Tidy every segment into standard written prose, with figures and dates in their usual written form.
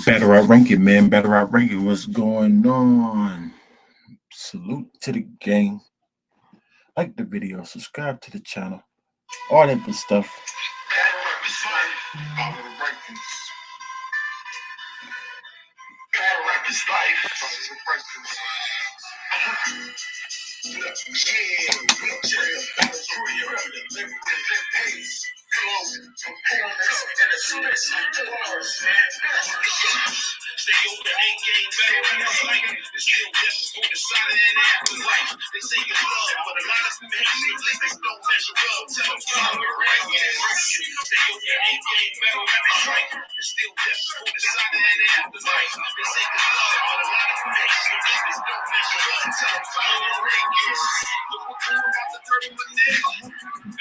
Better Outranking, man. Better Outranking. What's going on? Salute to the gang. Like the video, subscribe to the channel, all that good stuff. Stay over the 8-game battle rap is like it's still justice for the solid and afterlife. They say it's love, but a lot of them hate you. They don't measure up. Tell them follow the right direction. Stay over the 8-game battle rap is like it's still justice for the solid and afterlife. They say it's love, but a lot of them hate you. They don't measure up. Tell them follow the right direction. Look what cool about the 30 minutes.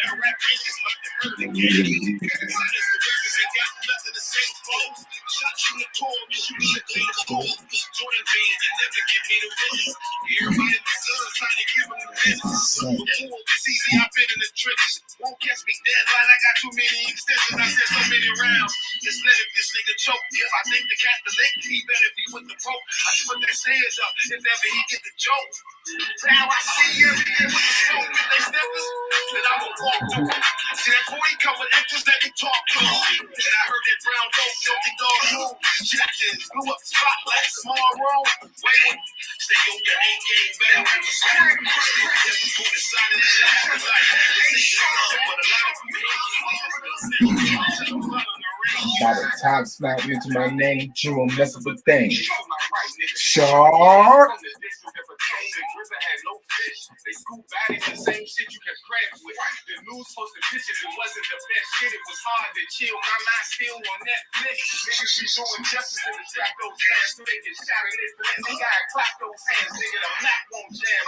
Battle rap is like the hurt again. Ain't got nothing to say, folks. Shot you in the torn, you need to go. Jordan fans, you never give me the wins. Everybody deserves trying to give them the business. Before it's easy, I've been in the trenches. Won't catch me dead line, I got too many extensions. I said so many rounds. Just let it this nigga choke. If I think the cat the lick, he better be with the rope. I just put that stairs up, if ever he get the joke. Now I see everything with the smoke, if they steppers, then I'ma walk to him. See that boy come with interest that can talk to him. And I heard that brown dope, filthy dog move. Jackson blew up the spot like a small room. Wait, stay on your 8-game battle with the smoke. Just put the sign in the ass like but a lot of people by the time smack into my name, you won't mess up a thing. Sharp. They scoop baddies, the same shit you can crabs with. The news posted pictures, it wasn't the best shit. It was hard to chill. My mind still on Netflix. Niggas be doing justice to distract those fans so they get shot in this. They gotta clap those hands, nigga. The Mac won't jam.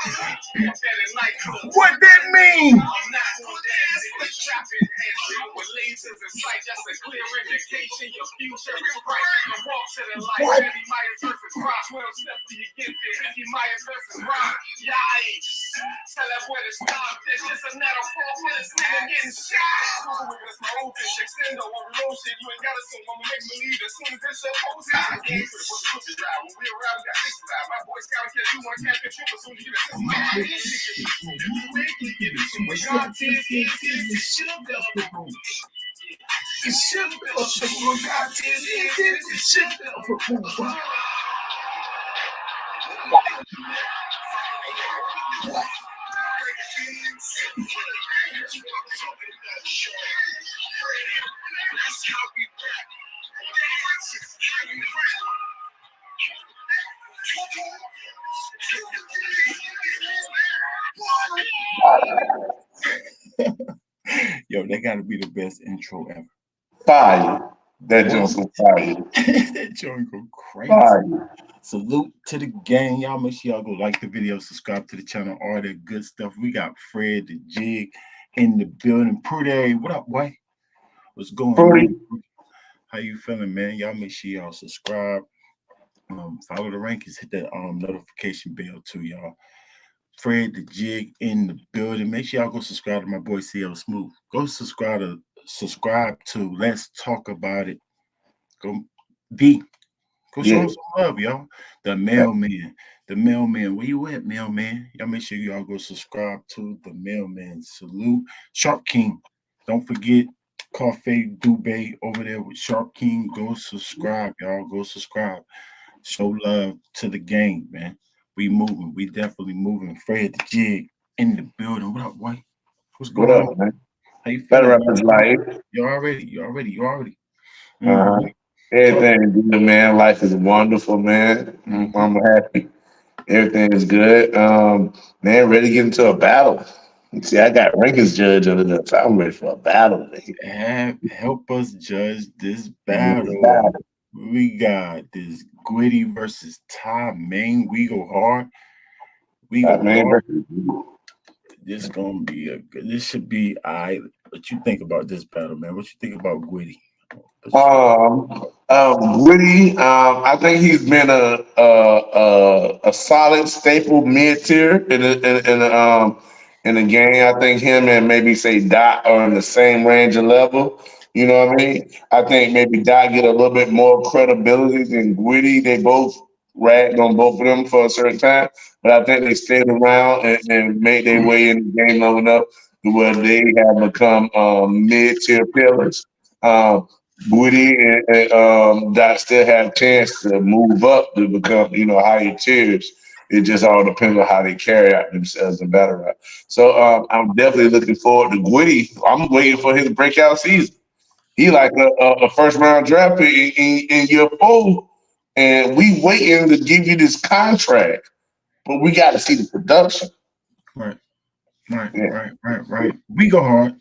What that mean? I'm not gonna dance, nigga. Trapping hands with lasers in sight. Just a clear indication your future is bright. The walk to the light. Eddie Myers versus Rock. 12 steps till you get there. Eddie Myers versus Rock. Yikes. Tell that boy to stop. It's just a metaphor for this nigga getting shot. That's my old bitch. Extendo on real shit. You ain't gotta assume I'ma make believe as soon as this shit goes out. I gave it what's the pussy drive. When we around, we got 65. My boy Scout catch you on catch and trip as soon as you get a system. You get it to me. God, it's shook up the room. It shook up the room. God, it shook up the room. Yo, that gotta be the best intro ever. Fire. That joint's so fire. That joint go crazy. Fire. Salute to the gang. Y'all make sure y'all go like the video, subscribe to the channel, all that good stuff. We got Fred the Jig in the building. Prudy, what up, boy? What's going on? How you feeling, man? Y'all make sure y'all subscribe. Follow the rankings, hit that notification bell too, y'all. Fred the Jig in the building. Make sure y'all go subscribe to my boy CL Smooth. Go subscribe to Let's Talk About It. Go show him some love, y'all. The mailman. Where you at, mailman? Y'all make sure y'all go subscribe to the mailman. Salute. Sharp King. Don't forget Coffee Dubé over there with Sharp King. Go subscribe, y'all. Go subscribe. Show love to the gang, man. We moving. We definitely moving. Fred the Jig in the building. What up, White? What's going on, man? How you feeling? Better up his life. You already. Everything is good, man. Life is wonderful, man. I'm happy. Everything is good. Man, ready to get into a battle. See, I got rankings judge under the top. I'm ready for a battle, man. Help us judge this battle. We got this Gwitty versus Ty Main. We go hard. This gonna be this should be all right. What you think about this battle, man? What you think about Gwitty? Gwitty, I think he's been a solid staple mid tier in in the game. I think him and maybe say Dot are in the same range of level. You know what I mean? I think maybe Dot get a little bit more credibility than Gwitty. They both ragged on both of them for a certain time, but I think they stayed around and made their way in the game long enough to where they have become mid-tier pillars. Woody and Dot still have a chance to move up to become, higher tiers. It just all depends on how they carry out themselves in battle rap. So I'm definitely looking forward to Gwitty. I'm waiting for his breakout season. He like a first round draft pick in year 4, and we waiting to give you this contract, but we got to see the production. Right. We go hard.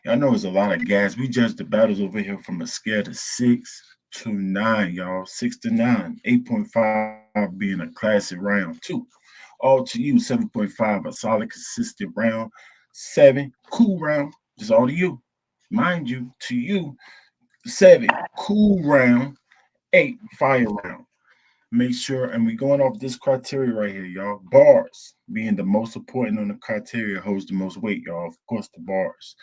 I know it's a lot of gas. We judge the battles over here from a scale of 6 to 9, y'all. 6 to 9. 8.5 being a classic round 2. All to you. 7.5 a solid, consistent round. 7 cool round. Just all to you. Mind you, to you, 7 cool round. 8 fire round. Make sure, and we're going off this criteria right here, y'all. Bars being the most important on the criteria holds the most weight, y'all. Of course, the bars.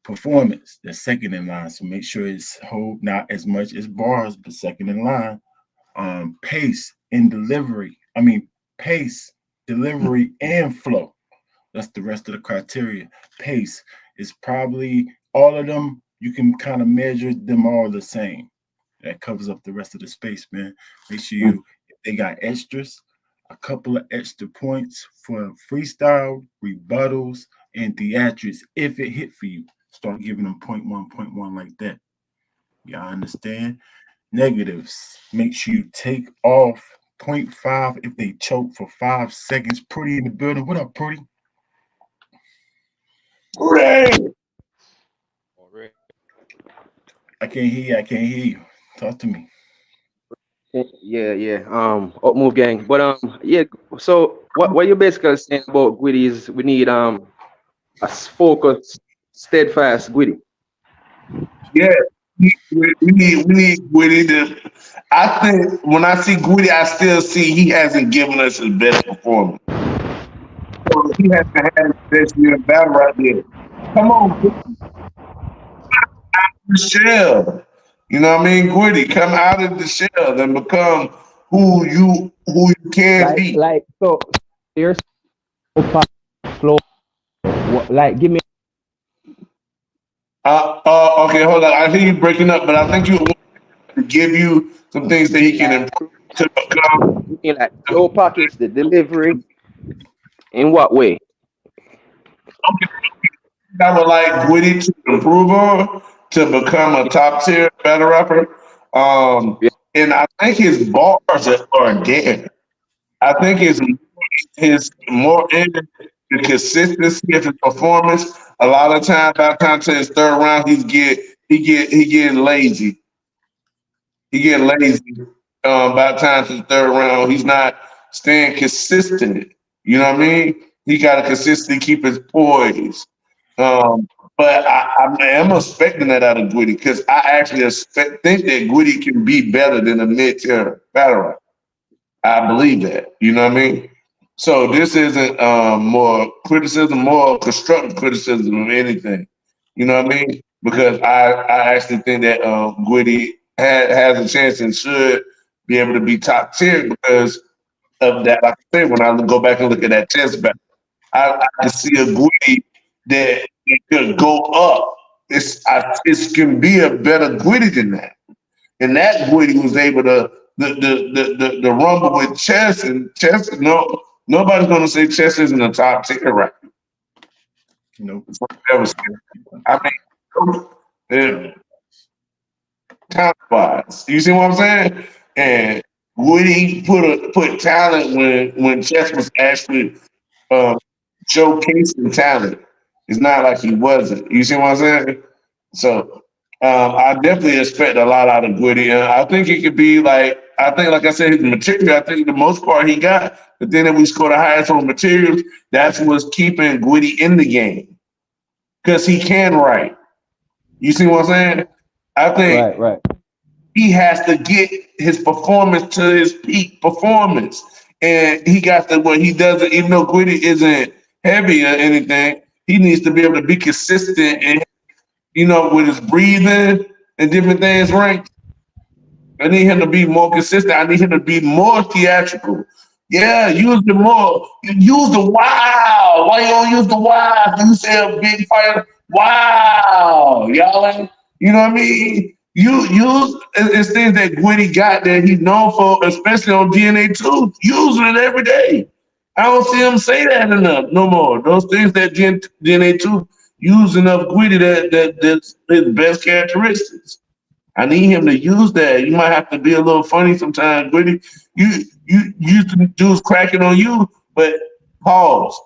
Performance, the second in line. So make sure it's hold not as much as bars, but second in line. Pace and delivery. Pace, delivery, and flow. That's the rest of the criteria. Pace is probably all of them. You can kind of measure them all the same. That covers up the rest of the space, man. Make sure if they got extras, a couple of extra points for freestyle, rebuttals, and theatrics. If it hit for you, start giving them 0.1 like that. Y'all understand? Negatives. Make sure you take off 0.5 if they choke for 5 seconds. Pretty in the building. What up, Pretty? Pretty. I can't hear you. Talk to me. Yeah. Up move gang. But yeah. So what you basically saying about Gwitty is we need a focused, steadfast Gwitty. Yeah, we need Gwitty to. I think when I see Gwitty, I still see he hasn't given us his best performance. So he has to have his best year in battle right there. Come on, Gwitty. Shell. You know what I mean? Gwitty, come out of the shell and become who you can be. Like so, here's flow. Like, give me. Okay, hold on. I hear you breaking up, but I think you want to give you some things that he can improve to become. Like flow pockets, the delivery. In what way? Okay. I would like Gwitty to improve on to become a top tier battle rapper. And I think his bars are dead. I think his more in the consistency of his performance. A lot of times, by the time to his third round, he getting lazy. He getting lazy. By the time to the third round, he's not staying consistent. You know what I mean? He got to consistently keep his poise. But I am expecting that out of Gwitty because I actually think that Gwitty can be better than a mid-tier battle rapper. I believe that. You know what I mean? So this isn't more criticism, more constructive criticism of anything. You know what I mean? Because I actually think that Gwitty has a chance and should be able to be top tier because of that. Like I said, when I go back and look at that test battle, I can see a Gwitty that it could go up. It can be a better Gwitty than that. And that Gwitty was able to the rumble with Chess, and Chess, nobody's gonna say Chess isn't a top tier right now. Nope. I mean, talent wise, you see what I'm saying? And Gwitty put talent when Chess was actually showcasing talent. It's not like he wasn't. You see what I'm saying? So I definitely expect a lot out of Gwitty. I think it could be like I said, his material, I think the most part he got, but then if we score the highest on materials, that's what's keeping Gwitty in the game. Because he can write. You see what I'm saying? I think right. He has to get his performance to his peak performance. and he got the what he doesn't. Even though Gwitty isn't heavy or anything, he needs to be able to be consistent and with his breathing and different things. Right? I need him to be more consistent. I need him to be more theatrical. Yeah, use the more. Use the wow. Why you don't use the wow? You say a big fire. Wow, y'all ain't. You know what I mean? You use it's things that Gwitty got that he's known for, especially on DNA 2. Using it every day. I don't see him say that enough no more. Those things that DNA 2 use enough Gwitty that's his best characteristics. I need him to use that. You might have to be a little funny sometimes, Gwitty. You used to dudes cracking on you, but pause.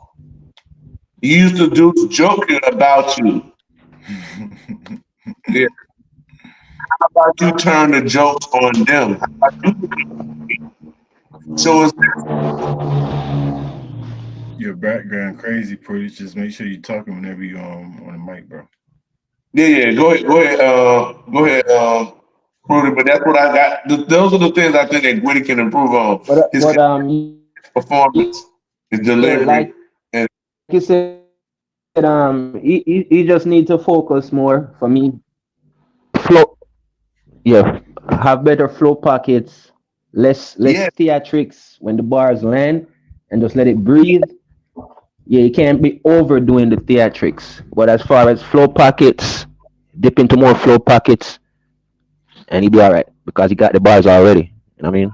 You used to dudes joking about you. Yeah. How about you turn the jokes on them? How about you? So it's Your background crazy, pretty. Just make sure you're talking whenever you're on the mic, bro. yeah. Go ahead, Rudy. But that's what I got. Those are the things I think that Gwitty can improve on. His performance, his delivery, like you said, he just need to focus more for me. Flow, yeah, have better flow pockets, less theatrics when the bars land, and just let it breathe. Yeah, you can't be overdoing the theatrics. But as far as flow pockets, dip into more flow pockets, and he'll be all right because he got the bars already. You know what I mean?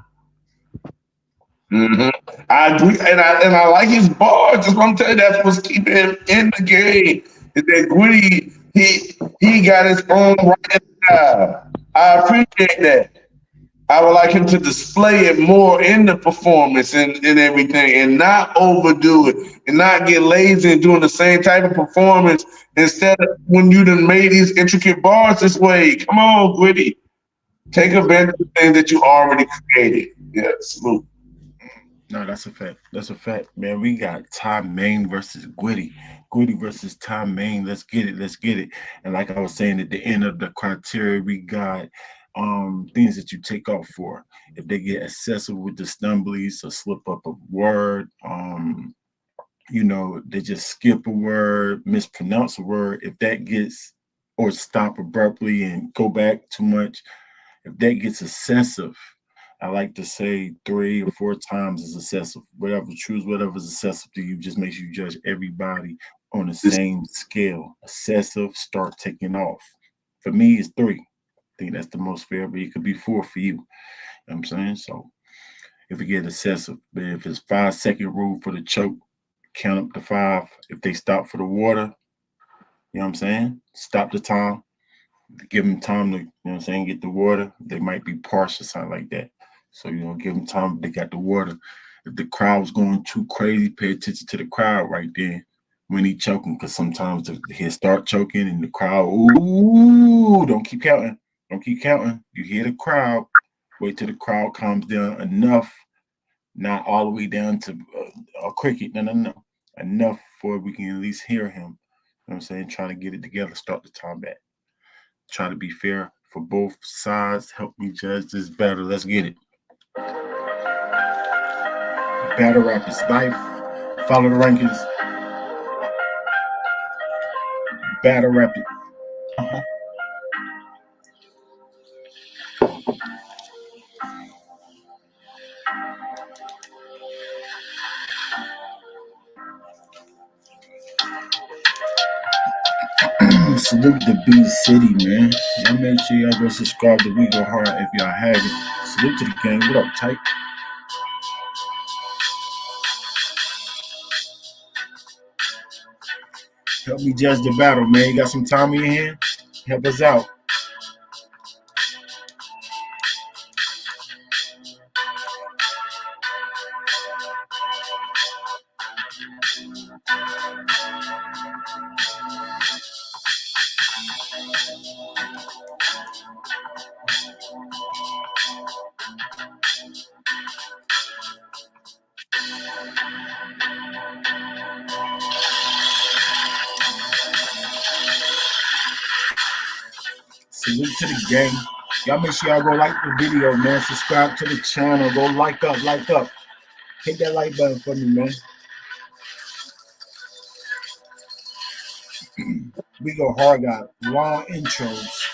Mm-hmm. I agree, and I like his bars. That's what I'm telling you. That's what's keeping him in the game. Is that Gwitty? He got his own right style. I appreciate that. I would like him to display it more in the performance and everything, and not overdo it, and not get lazy and doing the same type of performance instead of when you done made these intricate bars this way. Come on, Gwitty. Take advantage of things that you already created. Yeah, salute. No, that's a fact. That's a fact, man. We got Ty Main versus Gwitty. Gwitty versus Ty Main. Let's get it. Let's get it. And like I was saying, at the end of the criteria, we got things that you take off for. If they get excessive with the stumblies or slip up a word, they just skip a word, mispronounce a word. If that gets or stop abruptly and go back too much, if that gets excessive, I like to say 3 or 4 times is excessive. Choose whatever's excessive to you. Just make sure you judge everybody on the same scale. Excessive, start taking off. For me, it's 3. I think that's the most fair, but it could be 4 for you. You know what I'm saying? So if it get excessive, but if it's 5-second rule for the choke, count up to 5. If they stop for the water, you know what I'm saying? Stop the time. Give them time to, get the water. They might be parched or something like that. So, give them time. They got the water. If the crowd's going too crazy, pay attention to the crowd right there when he choking, because sometimes he'll start choking and the crowd, ooh, don't keep counting. Don't keep counting. You hear the crowd. Wait till the crowd calms down enough, not all the way down to a cricket. No. Enough for we can at least hear him. You know what I'm saying? Trying to get it together, start the time back. Try to be fair for both sides. Help me judge this battle. Let's get it. Battle rap is life. Follow the rankings. Battle rap it. Salute the B City, man. Y'all make sure y'all go subscribe to We Go Hard if y'all haven't. Salute to the gang. What up, Type? Help me judge the battle, man. You got some time in your hand? Help us out. Salute to the gang. Y'all make sure y'all go like the video, man. Subscribe to the channel. Go like up. Hit that like button for me, man. We go hard, got long intros.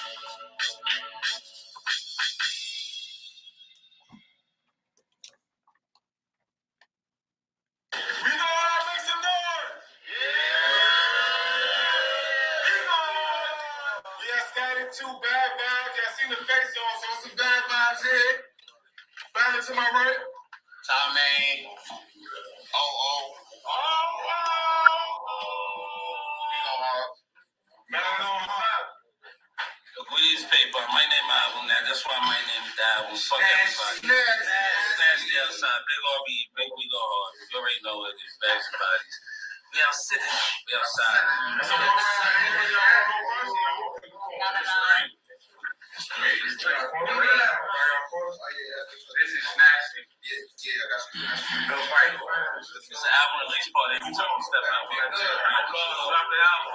We know how to make some noise. Yeah, Scotty, two bad vibes. I seen the face on, so some bad vibes here. Bad to my right. Tommy. Oh. We go hard. With his paper, my name album now. That's why my name is that album. Fuck everybody. Snatch the outside. Big RB, big we go hard. You already know what it is. Bags and bodies. We out sitting. We outside. This is nasty. Yeah, I got you. No fight. It's an album release party. Every time we step out, we have to drop the album.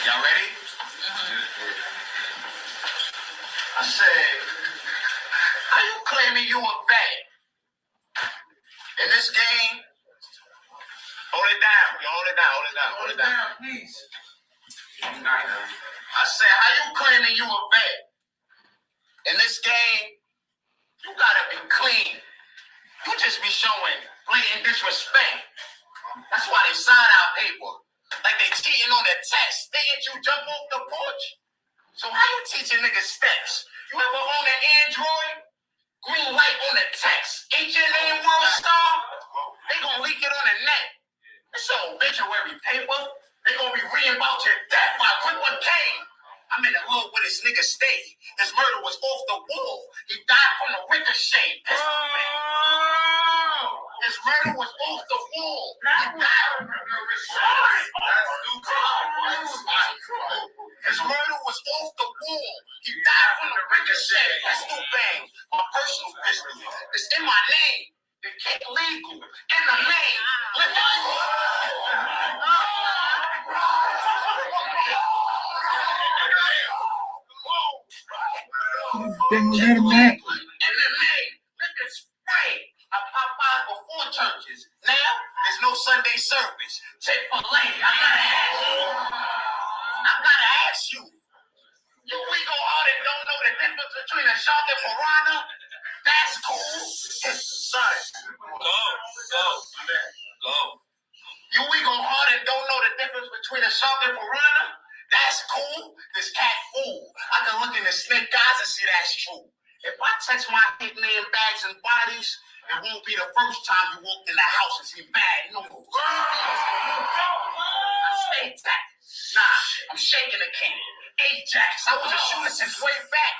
Y'all ready? I said, how you claiming you a vet? In this game, hold it down. You hold it down, please. I said, how you claiming you a vet? In this game, you gotta be clean. You just be showing blatant disrespect. That's why they sign out paper. Like they cheating on their test. Didn't you jump off the porch? So how you teaching niggas steps? You ever own an Android? Green light on the text. Ain't your name World Star? They gonna leak it on the net. It's all obituary paper. They gonna be reading about your death by quick one came. I'm in the hood where this nigga stay. His murder was off the wall. He died from the ricochet. His murder was off the wall. He died from the ricochet. His murder was off the wall. He died from the ricochet. That's no bang. My personal business. It's in my name. The kick legal. In the name. MMA. Look at spray. I pop out before churches. Now, there's no Sunday service. Chick-fil-A. I gotta ask you. You we go hard and don't know the difference between a shark and piranha? That's cool. Son. Go. You we go hard and don't know the difference between a shark and piranha? That's cool. This cat fool. I can look in the snake eyes and see that's true. If I touch my nickname bags and bodies, it won't be the first time you walked in the house and see bad news. I stay tapped. Nah, I'm shaking the king. Ajax, I was a shooter since way back.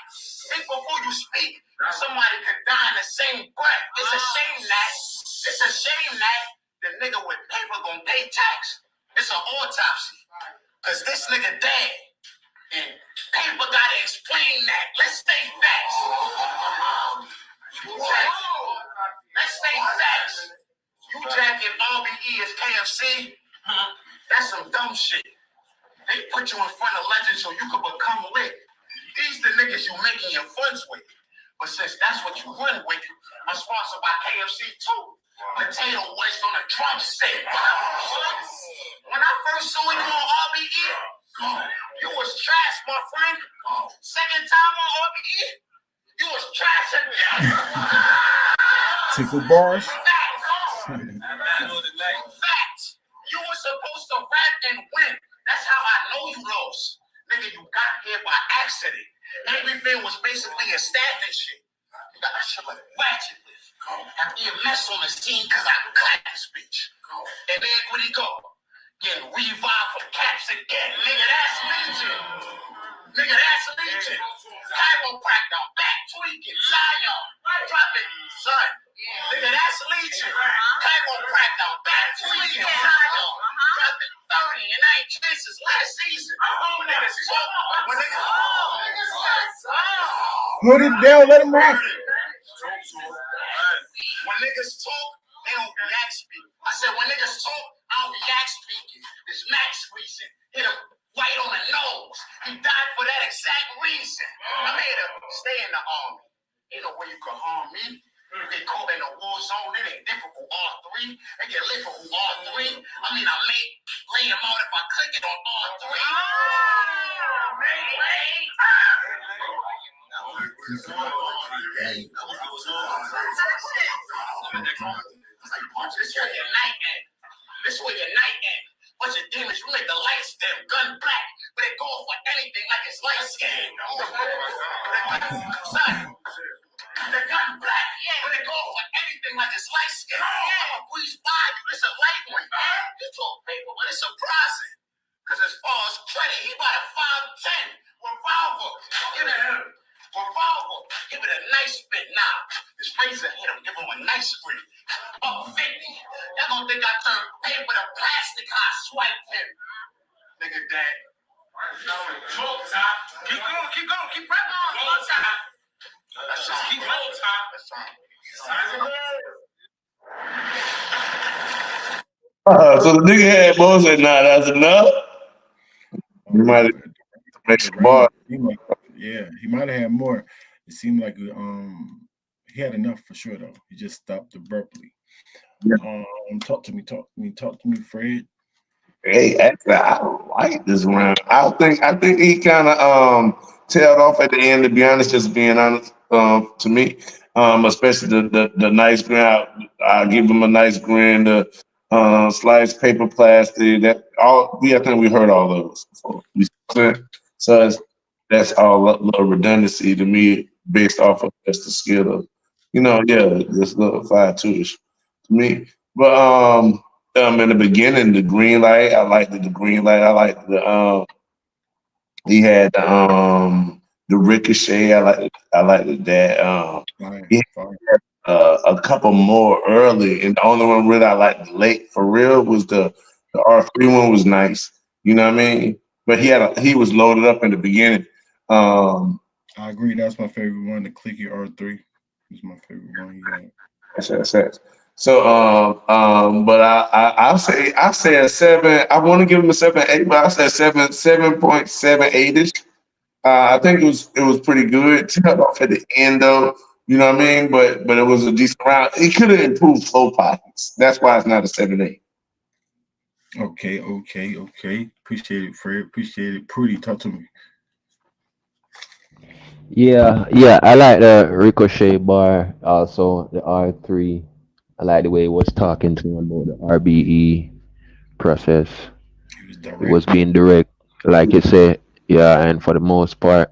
Think before you speak. Somebody could die in the same breath. It's a shame that the nigga with paper gonna pay tax. It's an autopsy. Cause this nigga dead. And paper gotta explain that. Let's stay facts. Let's stay facts. You jacking RBE as KFC? That's some dumb shit. They put you in front of legends so you could become lit. These the niggas you making your funds with. But since that's what you run with, I'm sponsored by KFC too. Potato waste on a drumstick. When I first saw you on RBE, you was trash, my friend. Second time on RBE, you was trash again. Tickle bars. Facts. You were supposed to rap and win. That's how I know you lost. Nigga, you got here by accident. Everything was basically a staff and shit. You got that shit like ratchet with. I be a mess on the scene because I clap this bitch. And then where'd he go? Getting revived from caps again. Nigga, that's legion. Chiropractor, back tweaking, Zion. Drop it, son. Nigga, that's legion. Chiropractor, back tweaking, Zion. Drop it 30 and 9 chances last season. Niggas talk. When niggas Put it down, let him rock. is Max Reason. Hit him right on the nose. He died for that exact reason. I'm here to stay in the army. Ain't no way you can harm me. You get caught in a war zone, it ain't difficult. R3, they get lit for R3. I mean, I may lay him out if I click it on R3. This where your night end. This where your night end. Bunch of demons, you make the lights dim, gun black, but they go for anything like it's light skin. Son. The gun black, but they go for anything like it's light skin. I'm a breeze by you, it's a light one. You talk paper, but it's surprising. Because as far as credit, he bought a 510 revolver. Give it him. Revolver. Give it a nice spit now. This razor hit him, give him a nice split. Up 50. Y'all gonna think I turned paper to plastic, how I swiped him. Nigga dead. Smoke top. Keep going, keep rapping on. Smoke top. That's all. Keep on top. That's all. So the nigga had more said, nah, that's enough. You might have make some more. Yeah, he might have had more. It seemed like he had enough for sure though. He just stopped abruptly. Yeah. Talk to me, Fred. Hey, actually, I like this round. I think he kind of tailed off at the end. To be honest, just being honest, to me, especially the nice grin. I give him a nice grin. The sliced paper plastic. That all. I think we heard all those before. So that's all a little redundancy to me, based off of just the skill of, this little 5-2ish to me. But in the beginning, the green light, I liked the green light. I liked he had the ricochet. I liked that. He had a couple more early, and the only one really I liked late for real was the R3 one was nice. You know what I mean? But he was loaded up in the beginning. I agree. That's my favorite one. The clicky R3 is my favorite one. He got. That's. So, but I'll say a 7. I want to give him a 7.8, but I said 7.78ish. I think it was pretty good. Tailed off at the end though, you know what I mean? But it was a decent round. It could have improved flow pockets. That's why it's not a 7.8. Okay. Appreciate it, Fred. Appreciate it. Prudy, talk to me. Yeah, I like the ricochet bar, also the R3. I like the way he was talking to him about the RBE process. It was being direct, like you said. Yeah, and for the most part,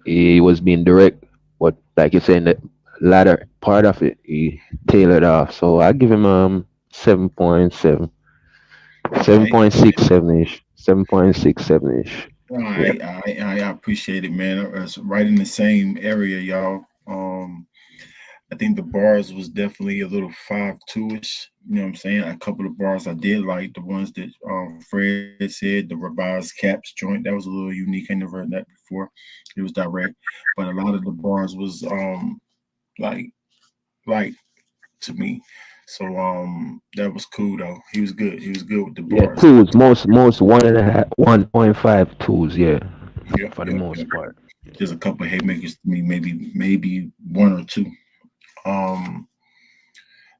he was being direct. But like you said, in the latter part of it, he tailored off. So I give him 7.7, 7.67ish, 7.67ish. All right, I appreciate it, man. It's right in the same area, y'all. I think the bars was definitely a little 5-2ish. You know what I'm saying? A couple of bars I did like, the ones that Fred said, the revised caps joint. That was a little unique. I never heard that before. It was direct, but a lot of the bars was like to me. So that was cool though. He was good. He was good with the bars. Yeah, twos, most 1.5, 1.5 twos. Yeah, for the most part. There's a couple of haymakers to me, maybe one or two.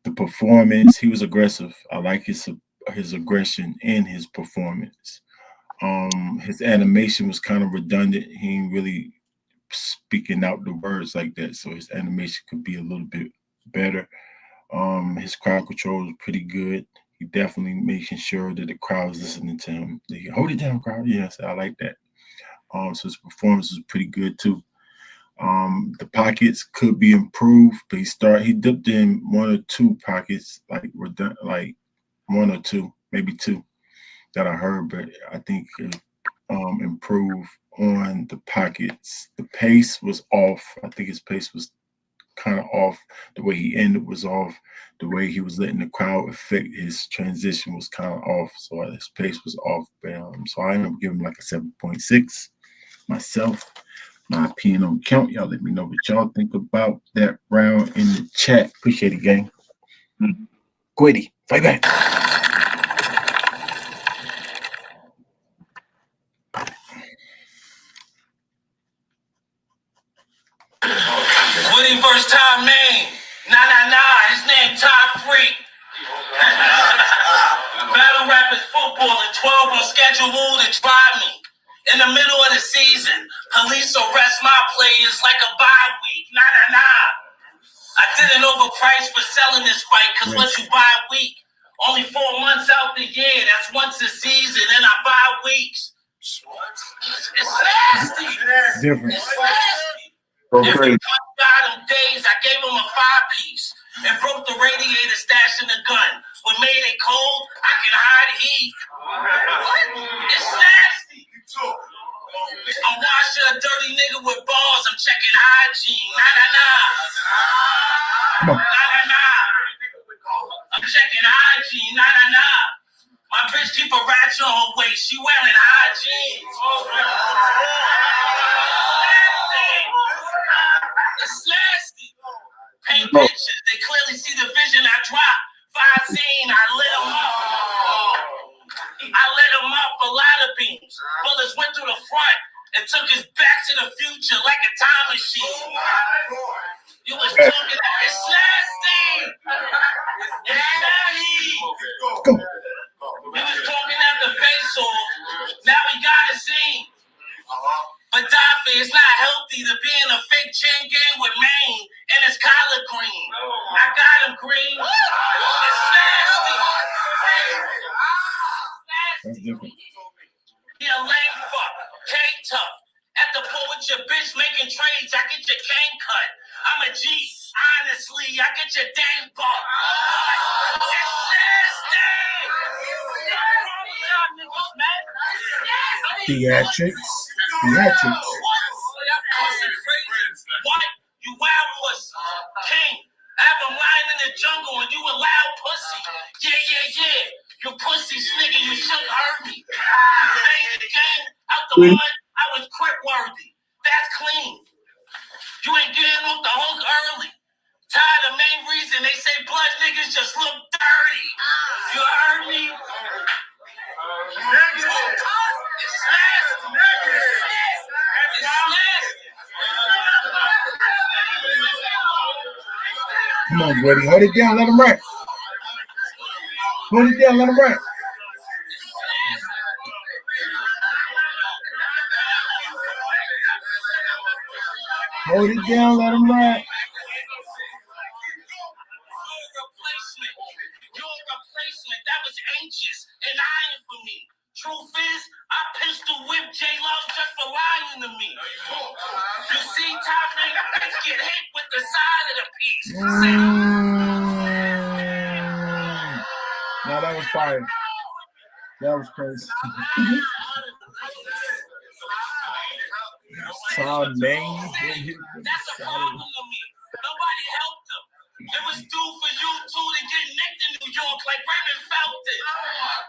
The performance, he was aggressive. I like his aggression in his performance. His animation was kind of redundant. He ain't really speaking out the words like that, so his animation could be a little bit better. His crowd control was pretty good. He definitely making sure that the crowd is listening to him. They hold it down, crowd. Yes, I like that. So his performance was pretty good too. The pockets could be improved, but he dipped in one or two pockets, like one or two, maybe two that I heard, but I think it improved on the pockets. The pace was off. I think his pace was kind of off. The way he ended was off. The way he was letting the crowd affect his transition was kind of off. So his pace was off. But, so I ended up giving him like a 7.6 myself. My opinion on count. Y'all let me know what y'all think about that round in the chat. Appreciate it, gang. Quiddy, fight back. first time man. Nah. His name Todd Freak. Battle rap is football and 12 on schedule to try me. In the middle of the season, police arrest my players like a bye week. Nah. I didn't overprice for selling this fight, cause once you buy a week, only 4 months out the year, that's once a season, and I buy weeks. It's nasty. Different. It's nasty. Go If crazy. you got him days, I gave him a 5-piece and broke the radiator stash in the gun. What made it cold, I can hide heat. What? It's nasty. I'm washing a dirty nigga with balls. I'm checking hygiene. Nah. I'm checking hygiene. Nah. My bitch keep a ratchet on her waist. She wearing hygiene. It's nasty. Paint pictures. They clearly see the vision I drop. 5 scene. I lit them up for ladder beams. Bullets went through the front and took us back to the future like a time machine. You was talking. It's nasty. It's nasty. We was talking at the face off. Now we got a scene. But Daffy, it's not healthy to be in a fake chain game with Maine and his collard green. I got him green. It's nasty. That's different. He a lame fuck. K-Tuck. At the pool with your bitch making trades, I get your cane cut. I'm a G. Honestly, I get your dang buck. It's nasty. Theatrics. What? You wild pussy. King. I have him lying in the jungle and you a loud pussy. Yeah. You pussy nigga, you should hurt me. You made the game out the mud, I was quit worthy. That's clean. You ain't getting off the hook early. Tired the main reason they say blood niggas just look dirty. You heard me? It's nasty. Come on, Brady. Hold it down. Let him rap. Hold it down. Let him rap. Hold it down. Let him rap. Your replacement, that was anxious and iron for me. Truth is, I pistol whipped J-Love just for lying to me. You see, top nigga bitch get hit with the side of the piece. Now that was fire. That was crazy. Todd Maine. That's a problem to me. Nobody helped him. It was due for you two to get nicked in New York like Raymond Felton.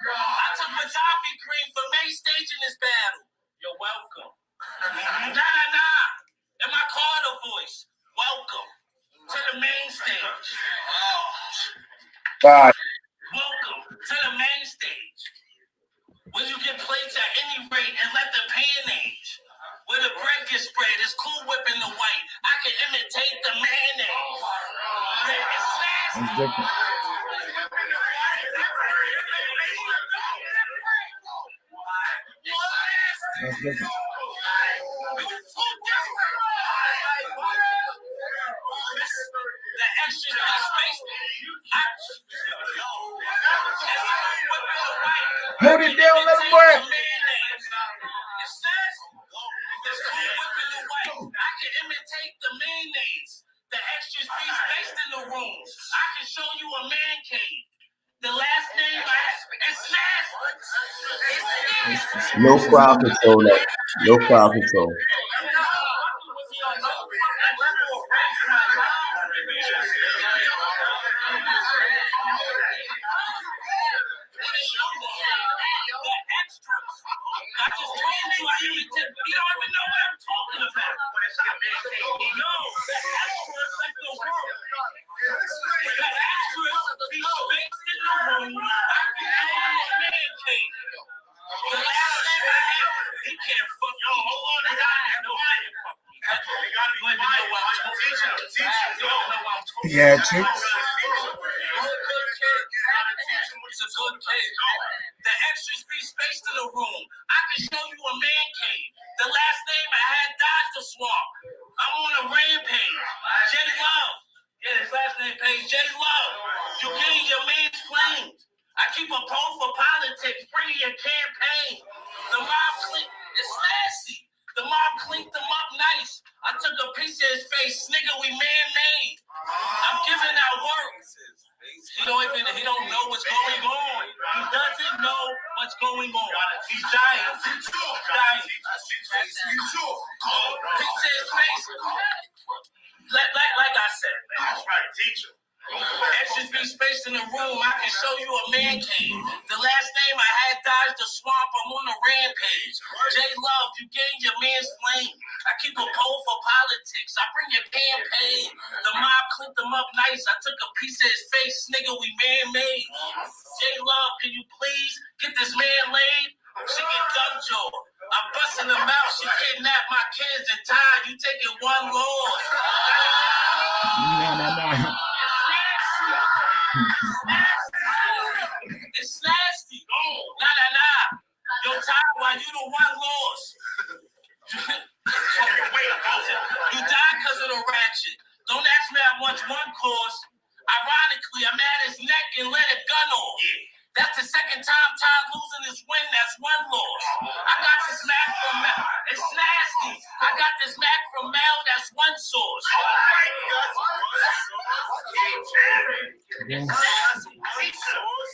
I took Mazafi Green for main stage in this battle. You're welcome. Nah. In my Carter voice. Welcome to the main stage. Bye. Welcome to the main stage. When you get plates at any rate and let the pan age. Where the bread gets spread, it's cool whipping the white. I can imitate the mayonnaise. That's different. That's different. The extra space. Hold it down, let him work. I can imitate the mayonnaise. The extras be spaced in the room. I can show you a man cave. The last name is No crowd control. No crowd control. I just told you I imitate. You don't even know what I'm talking about. No, the extras like the world. The extras be spaced in the room. I can show you a man cave. The last name I have, he can't fuck. Yo, hold on, I got no idea. You don't even know what I'm talking about. Theatrics. He's a good kid. The extras be spaced in the room. I can show you a man cave. The last name I had died the swamp. I'm on a rampage. J Love. Yeah, his last name pays J Love. You getting your man's flames. I keep a poll for politics. Bring your campaign. The mob click. It's nasty. The mob cleaned them up nice. I took a piece of his face. Nigga, we man-made. I'm giving out work. He don't know what's going on. He doesn't know what's going on. He's dying. Picture his face. Like I said, man. That's right, teacher. Extras be spaced in the room. I can show you a man cave. The last name I had dies the swamp. I'm on a rampage. J Love, you gained your man's flame. I keep a poll for politics. I bring your campaign. The mob clipped them up nice. I took a piece of his face. Nigga, we man-made. J Love, can you please get this man laid? She get done, Joe. I'm busting them out. She kidnapped my kids and tied. You taking one Lord. Nah. It's nasty. Nah. Yo, Ty, why you the one lost? You died because of the ratchet. Don't ask me how much one cost. Ironically, I'm at his neck and let a gun off. That's the second time Ty losing his win. That's one loss. I got this Mac from Mel. It's nasty. I got this Mac from Mel. That's one source.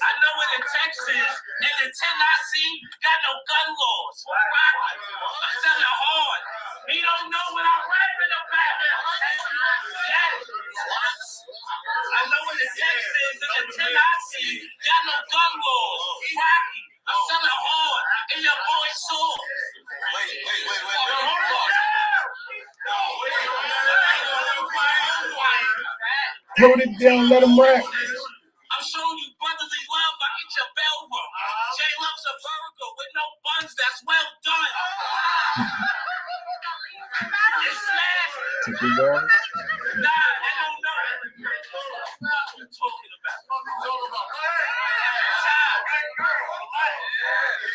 I know where the text is. And the 10 I see got no gun laws. I'm selling hard. He don't know what I'm rapping about. I know where the text is. And the 10 I see got no gun laws. Rocky, I'm selling hard. And your boy saw. Hold it down, let him rap. I'm showing you brotherly love. I get your bell rung. J Love's a burger with no buns. That's well done. It's nasty. Take it down. Nah, I don't know. What you talking about? Ty.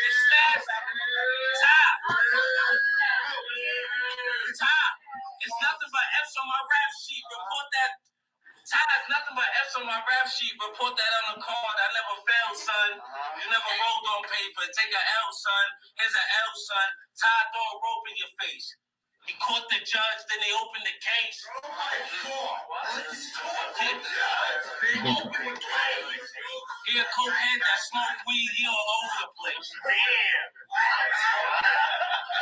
It's nasty. Ty. It's nothing but F's on my rap sheet. Report that. Ty is nothing but F's on my rap sheet. Report that on the card. I never failed, son. You never rolled on paper. Take an L, son. Here's an L, son. Ty throw a rope in your face. He caught the judge, then they opened the case. He a cokehead that smoke weed. He all over the place.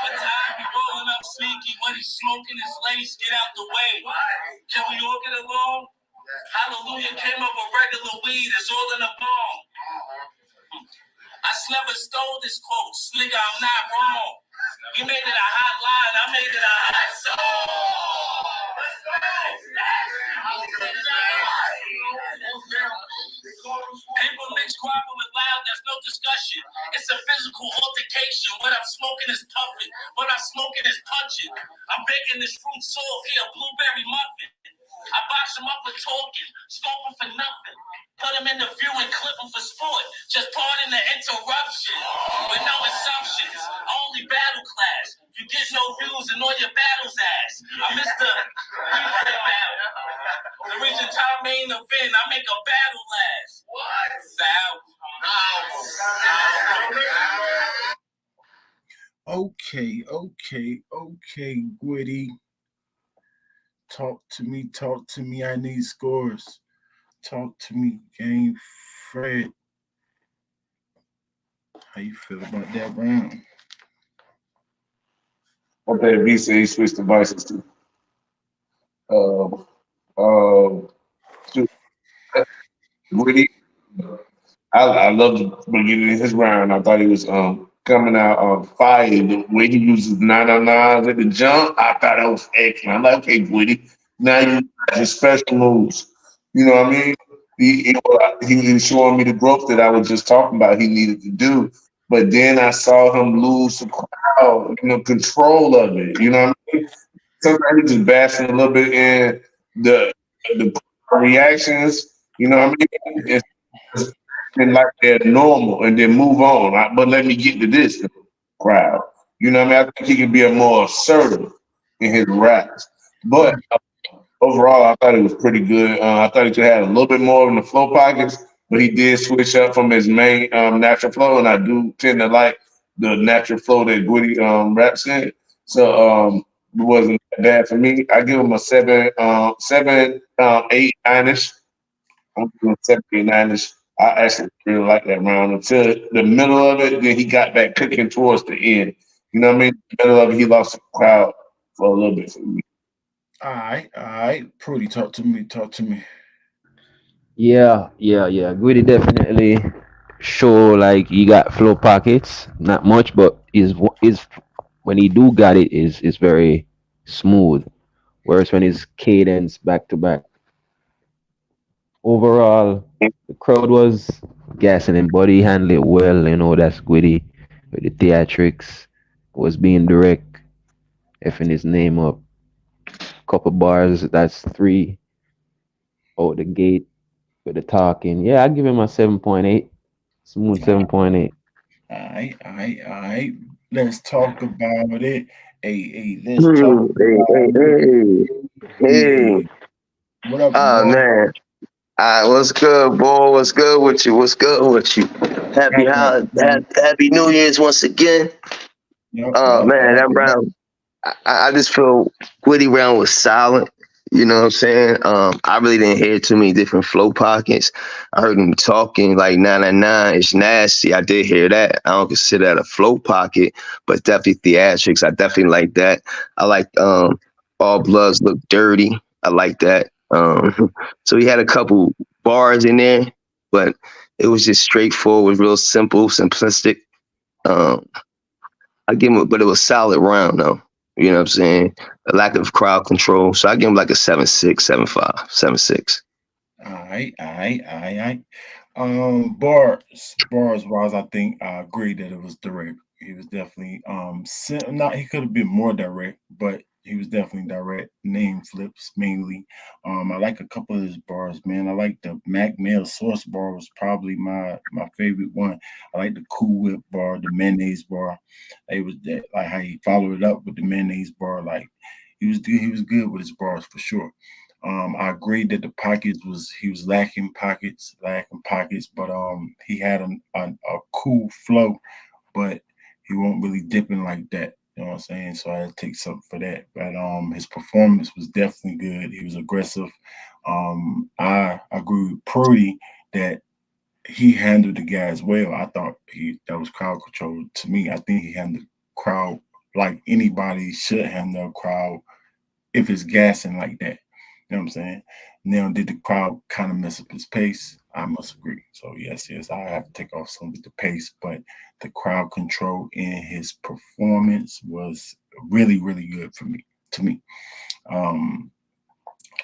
But Ty be rolling up sneaky. When he's smoking his lace, get out the way. Can we all get along? Hallelujah came up with regular weed. It's all in a bong. I never stole this quote. Nigga, I'm not wrong. He made it a hot line. I made it a hot song. People mix guava with loud. There's no discussion. It's a physical altercation. What I'm smoking is puffing. What I'm smoking is punching. I'm baking this fruit soft here, a blueberry muffin. I box him up for talking, scope him for nothing. Put him in the view and clip him for sport. Just pardon the interruption with no assumptions. Only battle class. You get no views and all your battles ass. I missed the replay battle. The region time main event. I make a battle last. What? Okay, Gwitty. Talk to me. I need scores. Talk to me, Game Fred. How you feel about that round? Okay, V said he switched devices too. Woody, I love the beginning of his round. I thought he was coming out on fire. The way he uses 909s at the jump, I thought that was excellent. I'm like, okay, Woody, now you got your special moves. You know what I mean? He was showing me the growth that I was just talking about he needed to do. But then I saw him lose some control of it. You know what I mean? Sometimes he just bashing a little bit in the reactions. You know what I mean? It's been like they're normal and then move on. But let me get to this crowd. You know what I mean? I think he could be a more assertive in his raps. But overall, I thought it was pretty good. I thought he could have a little bit more in the flow pockets, but he did switch up from his main natural flow, and I do tend to like the natural flow that Gwitty raps in. So it wasn't that bad for me. I give him a 7, 8, 9-ish. I'm doing 7, 8, 9-ish. I actually really like that round until the middle of it. Then he got back cooking towards the end. You know what I mean? The middle of it, he lost the crowd for a little bit for me. All right. Prudy, talk to me. Yeah. Gwitty definitely show like he got flow pockets, not much, but is when he do got it is very smooth. Whereas when his cadence back to back, overall the crowd was gassing him, but he handled it well. You know, that's Gwitty with the theatrics, was being direct, effing his name up. Couple bars, that's 3 out the gate with the talking. Yeah, I give him a 7.8. Smooth 7.8. All right. Let's talk about it. Hey, let's talk about it. Hey. What up, Oh, boy? man. What's good, boy? What's good with you? Happy New Year's once again. Yep, man, that round, I just feel Gwitty round was solid. You know what I'm saying? I really didn't hear too many different flow pockets. I heard him talking like 999. It's nasty. I did hear that. I don't consider that a flow pocket, but definitely theatrics. I definitely like that. I like All Bloods Look Dirty. I like that. So he had a couple bars in there, but it was just straightforward, real simple, simplistic. I give him, but it was a solid round though. You know what I'm saying? A lack of crowd control. So I give him like a 7.6, 7.5, 7.6. All right. Bars wise, I think I agree that it was direct. He was definitely he could have been more direct, but he was definitely direct. Name flips mainly. I like a couple of his bars, man. I like the Mac Mill Source bar was probably my favorite one. I like the Cool Whip bar, the mayonnaise bar. It was that like how he followed it up with the mayonnaise bar. Like he was good with his bars for sure. I agree that the pockets he was lacking pockets, but he had a cool flow, but he won't really dipping like that. You know what I'm saying? So I had to take something for that. But his performance was definitely good. He was aggressive. I agree with Prudy that he handled the guys well. I thought that was crowd control to me. I think he handled the crowd like anybody should handle a crowd if it's gassing like that. You know what I'm saying? Now, did the crowd kind of mess up his pace? I must agree. So yes, I have to take off some of the pace, but the crowd control in his performance was really, really good to me.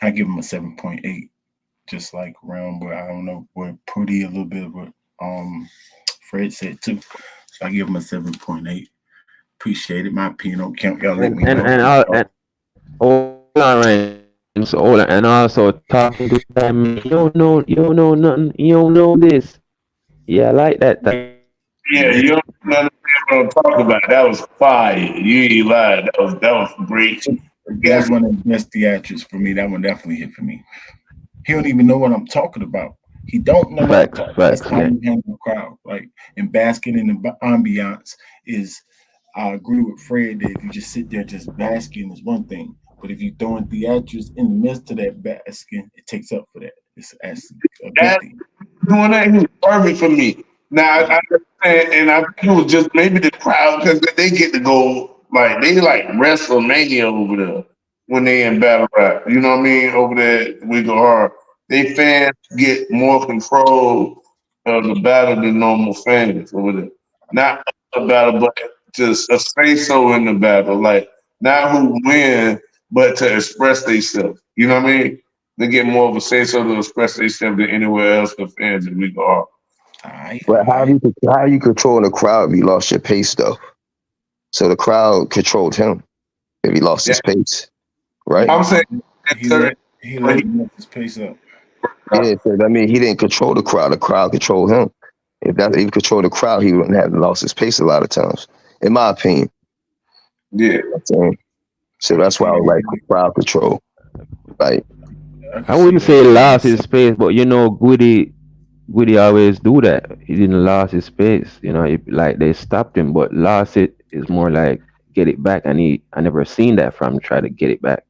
I give him a 7.8, just like round, but I don't know what Prudy a little bit of what Fred said too. So I give him a 7.8. Appreciate it. My opinion don't count. Y'all let me know. And also talking to them, you don't know nothing, you don't know this. Yeah, I like that. Yeah, you don't understand what I'm talking about. That was fire. You ain't lied. That was great. That's one of the best theatrics for me. That one definitely hit for me. He don't even know what I'm talking about. He don't know what I'm talking about. That's how you handle the crowd. Like, and basking in the ambiance is, I agree with Fred that if you just sit there just basking is one thing. But if you throwing theatrics in the midst of that basking, it takes up for that. It's actually a good thing. Doing that, he was perfect for me. Now I understand, and I think it was just maybe the crowd because they get to go like they like WrestleMania over there when they in battle rap. You know what I mean? Over there, we go hard. They fans get more control of the battle than normal fans over there. Not the battle, but just a say so in the battle. Like not who win, but to express themselves. You know what I mean? They get more of a say so to express themselves than anywhere else the fans in we go hard. But how you control the crowd if you lost your pace though? So the crowd controlled him if he lost his pace, right? I'm saying he let his pace up. Yeah, because I mean, he didn't control the crowd. The crowd controlled him. If he controlled the crowd, he wouldn't have lost his pace a lot of times, in my opinion. Yeah. You know what I'm saying? So that's why I was like crowd control. Like, I wouldn't say lost his space, but you know, Goody always do that. He didn't lose his space. You know, like they stopped him, but lost it is more like get it back. And I never seen that from him try to get it back.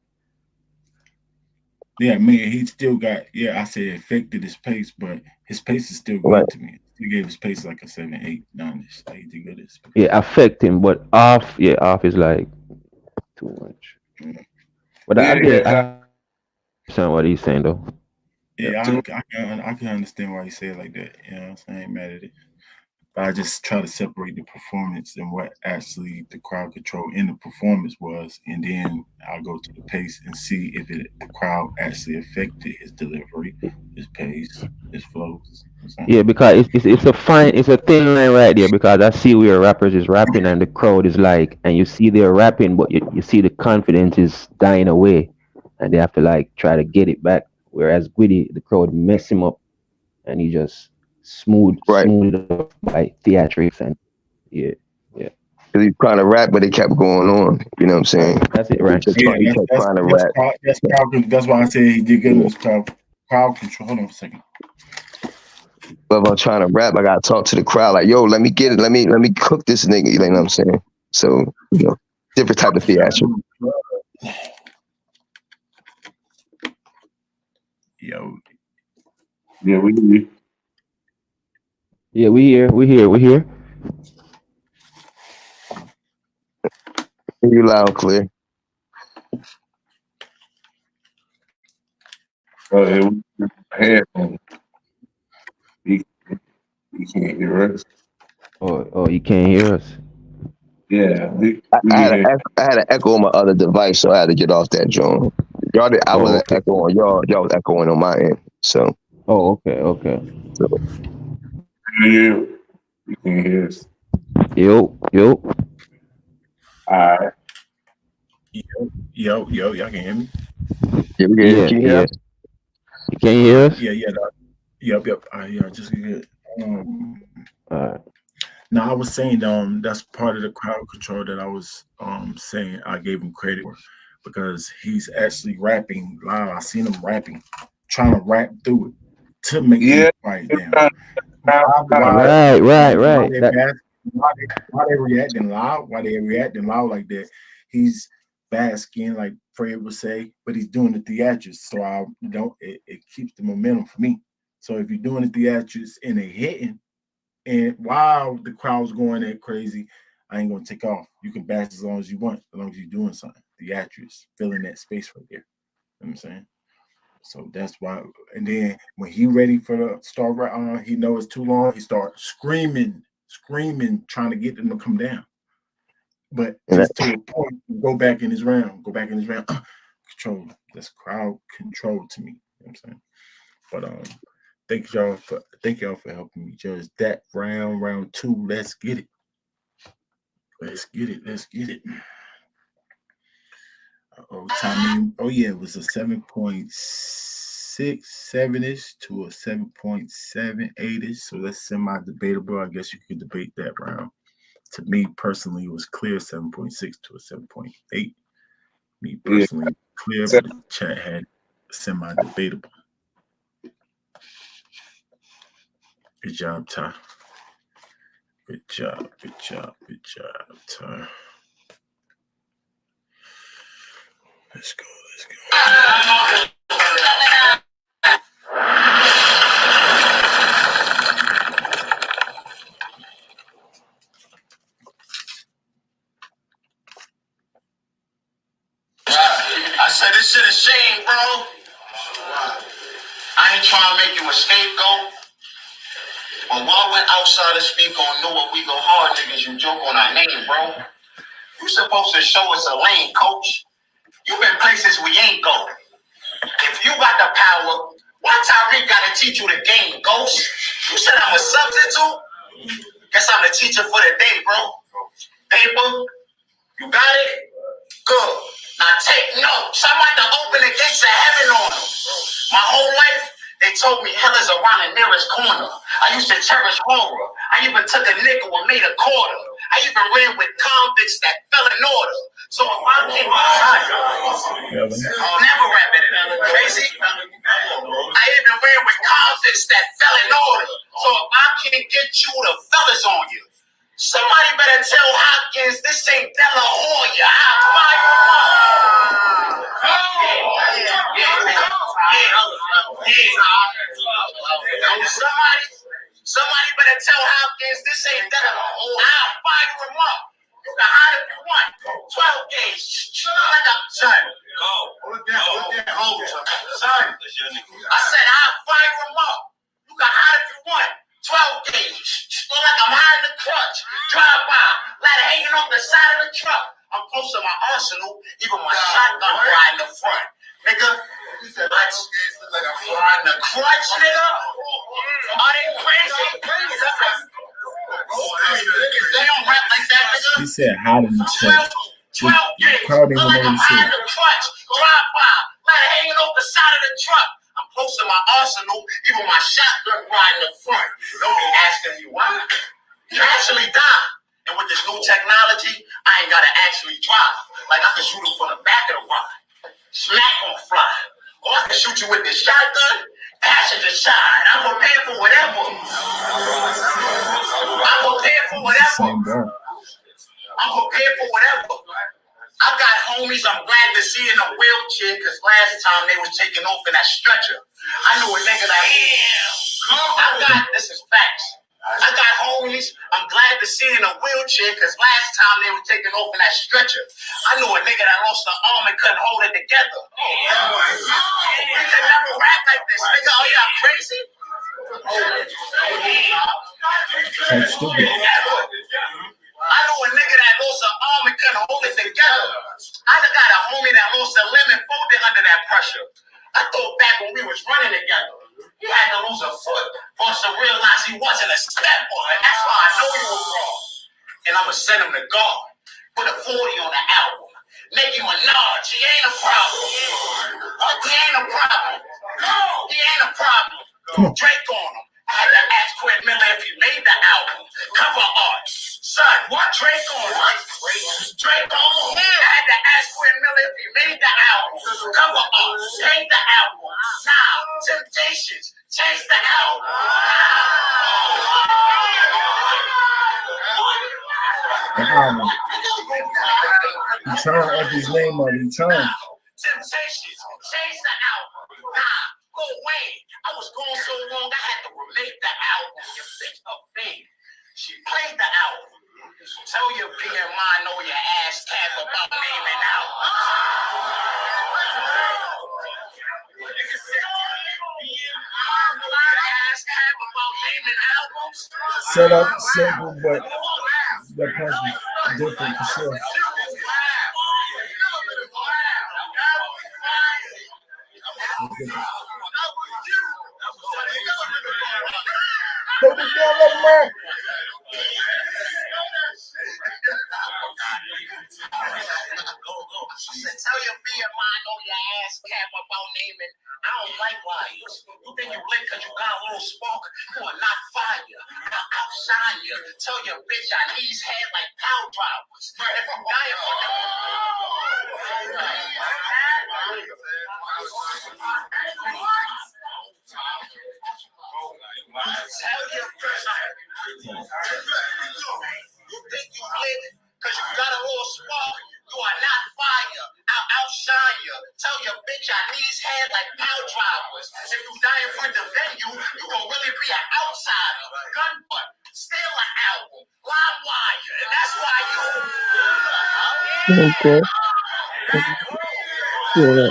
Yeah, man, he still got. Yeah, I said affected his pace, but his pace is still good right. to me. He gave his pace like a 7, 8, 9. Like he did good at his pace. Yeah, affect him, but off is like too much. But I understand what he's saying though. Yeah, I can understand why he said it like that. You know what I'm saying? I ain't mad at it. But I just try to separate the performance and what actually the crowd control in the performance was, and then I'll go to the pace and see if the crowd actually affected his delivery, his pace, his flows. Yeah, because it's a thin line right there, because I see where rappers is rapping and the crowd is like, and you see they're rapping, but you see the confidence is dying away, and they have to like try to get it back. Whereas Gwitty, the crowd mess him up, and he just smooth up by theatrics and yeah. Because he's trying to rap, but it kept going on. You know what I'm saying? That's it, right? He kept trying to rap. That's why I said he did good with crowd control. Hold on a second. But if I'm trying to rap, I gotta talk to the crowd. Like, yo, let me get it. Let me cook this nigga. You know what I'm saying? So, you know, different type of theatrics. Yo. Yeah, we hear you. Yeah, we here. You loud and clear. Headphones. You can't hear us. Oh, you can't hear us. Yeah, I had an echo on my other device, so I had to get off that joint. I wasn't echoing y'all. Y'all was echoing on my end. So. Oh, okay. So. You can hear us. Yo. All right. Yo, y'all can hear me? Yeah, we can hear us? You can't hear us? Yeah. Yep. Yeah, just good. All right. Now I was saying that's part of the crowd control that I was saying I gave him credit for, because he's actually rapping live. I seen him rapping, trying to rap through it to make them quiet down. Right. Why they reacting loud like that? He's basking, like Fred would say, but he's doing the theatrics. So it keeps the momentum for me. So if you're doing the theatrics and they hitting, and while the crowd's going that crazy, I ain't gonna take off. You can bash as long as you want, as long as you're doing something. Theatrics, filling that space right there. You know what I'm saying? So that's why. And then when he ready for the start, he knows it's too long. He starts screaming, trying to get them to come down. But just to a point, go back in his round. Control. That's crowd control to me. You know what I'm saying? But thank y'all for helping me judge that round 2. Let's get it. Timing. Oh yeah, it was a 7.67ish to a 7.78ish. So that's semi-debatable. I guess you could debate that round. To me personally, it was clear 7.6 to a 7.8. Me personally, clear, but the chat had semi-debatable. Good job, Ty. Good job, Ty. Let's go. I said this shit is shame, bro. I ain't trying to make you a scapegoat. But while we're outside to speak on Know What We Go Hard, niggas, you joke on our name, bro. You supposed to show us a lane, coach. You been places we ain't go. If you got the power, why Tyreek gotta teach you the game, Ghost? You said I'm a substitute? Guess I'm the teacher for the day, bro. Paper, you got it? Good. Now take notes. I'm about to open the gates of heaven on them. My whole life, They told me hell is around the nearest corner. I used to cherish horror. I even took a nickel and made a quarter. I even ran with convicts that fell in order. So if I came I'll never rap it. Crazy? I even ran with convicts that fell in order. So if I can't get you, the fellas on you. Somebody better tell Hopkins this ain't De La Hoya. I'll fire him up. Somebody better tell Hopkins this ain't De La Hoya. I'll fire him up. You can hide if you want. 12 gauge. Son. Go. Son. I said I'll fire him up. You can hide if you want. 12 gauge. Look like I'm hiding the crutch. Drive by. Ladder hanging off the side of the truck. I'm close to my arsenal. Even my shotgun right in the front. Nigga. What? Like I'm flying the crutch, nigga? Are they crazy? They don't rap like that, nigga. He said hiding the crutch. 12 gauge. Crowd Look didn't like even know I'm what he hiding said. the crutch. Drive by. Ladder hanging off the side of the truck. I'm close to my arsenal, even my shotgun right in the front. Don't be asking me why. You actually die. And with this new technology, I ain't gotta actually drive. Like I can shoot him from the back of the ride. Smack on fly. Or I can shoot you with this shotgun, passenger side. I'm prepared for whatever. I'm prepared for whatever. Same guy. I'm prepared for whatever. I got homies I'm glad to see in a wheelchair because last time they was taking off in that stretcher. I knew a nigga that this is facts. I got homies I'm glad to see in a wheelchair because last time they were taking off in that stretcher. I knew a nigga that lost an arm and couldn't hold it together. You can never rap like this, nigga. Oh, yeah, I'm crazy. That's stupid. I knew a nigga that lost an arm and couldn't hold it together. I got a homie that lost a limb and folded under that pressure. I thought back when we was running together. He had to lose a foot for us to realize he wasn't a step boy. That's why I know he was wrong. And I'ma send him to God. Put a 40 on the album. Nicki Minaj, he ain't a problem. He ain't a problem. He ain't a problem. Drake on him. I had to ask Quinn Miller if he made the album. Cover art. Son, what Drake on him? Drake on him. I had to ask Quinn Miller if he made the album. Cover art. Change the album. Nah, Temptations. Change the album. The album. He trying to up his name up. He trying. Temptations. Change the album. Nah, Lil Wayne. I was gone so long I had to remake the album. You bitch a fame. She played the album. Tell your BMI know your ass cap about naming album. Set up simple, but the punch is different for sure. Hold it down, let him rock. Tell your BMI know your ass cap about naming. I don't like liars. You think you lit because you got a little spark? You are not fire. I'll outshine you. Tell your bitch I knees head like power drivers. If I'm dying for them. Tell your bitch you think you lit because you got a little spark? You are not fire. I'll outshine you. Tell your bitch I knees head like power drivers. If you die in front of venue, you gon' really be an outsider. Gunbutt, steal an album, live wire, and that's why you. Okay. Yeah.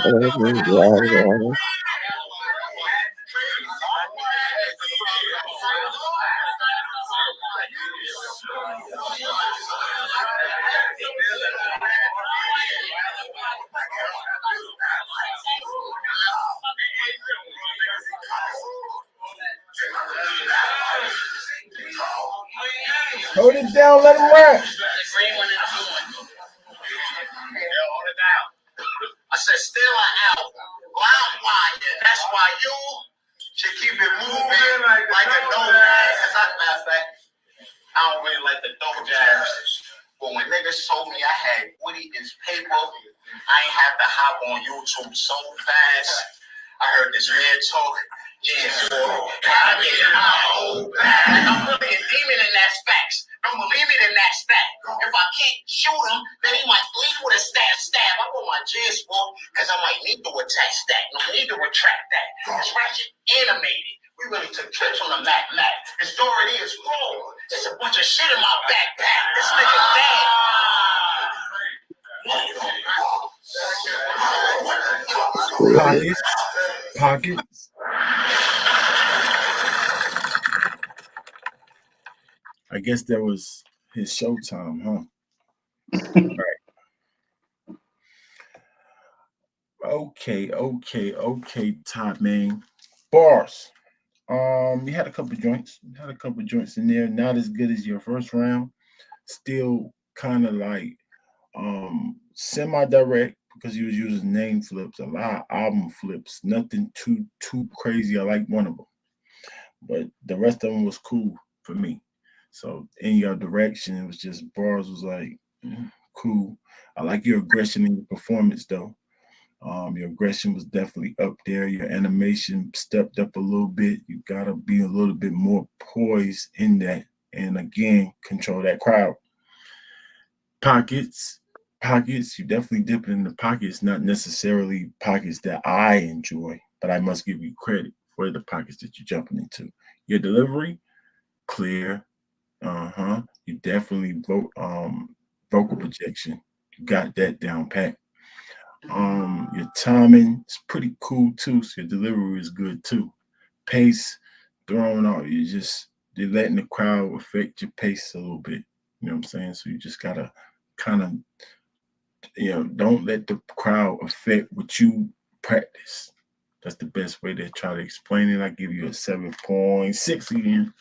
Hold it down, let him rock. I said, still an album. Live wire. That's why you should just told me I had Woody is paper. I ain't have to hop on YouTube so fast. I heard this man talk. Yeah, I get in my whole bag. I'm really a demon in that specs. Don't believe it in that stack. If I can't shoot him, then he might leave with a stab. I put my jizz for because I might need to attach that. No need to retract that. It's Ratchet animated. We really took trips on the Mac. The story is full. There's a bunch of shit in my backpack. This nigga dead. Pockets. I guess that was his showtime, huh? Right. Okay, top man. Bars. You had a couple joints. In there. Not as good as your first round. Still kind of like semi-direct because he was using name flips, a lot of album flips. Nothing too crazy. I like one of them, but the rest of them was cool for me. So in your direction, it was just bars was like cool. I like your aggression in your performance though. Your aggression was definitely up there. Your animation stepped up a little bit. You gotta be a little bit more poised in that, and again, control that crowd. Pockets. You definitely dip in the pockets, not necessarily pockets that I enjoy, but I must give you credit for the pockets that you're jumping into. Your delivery, clear. You definitely vocal projection. You got that down pat. Your timing is pretty cool too. So your delivery is good too. Pace thrown out. You're letting the crowd affect your pace a little bit. You know what I'm saying? So you just gotta kind of, don't let the crowd affect what you practice. That's the best way to try to explain it. I give you a 7.6 again.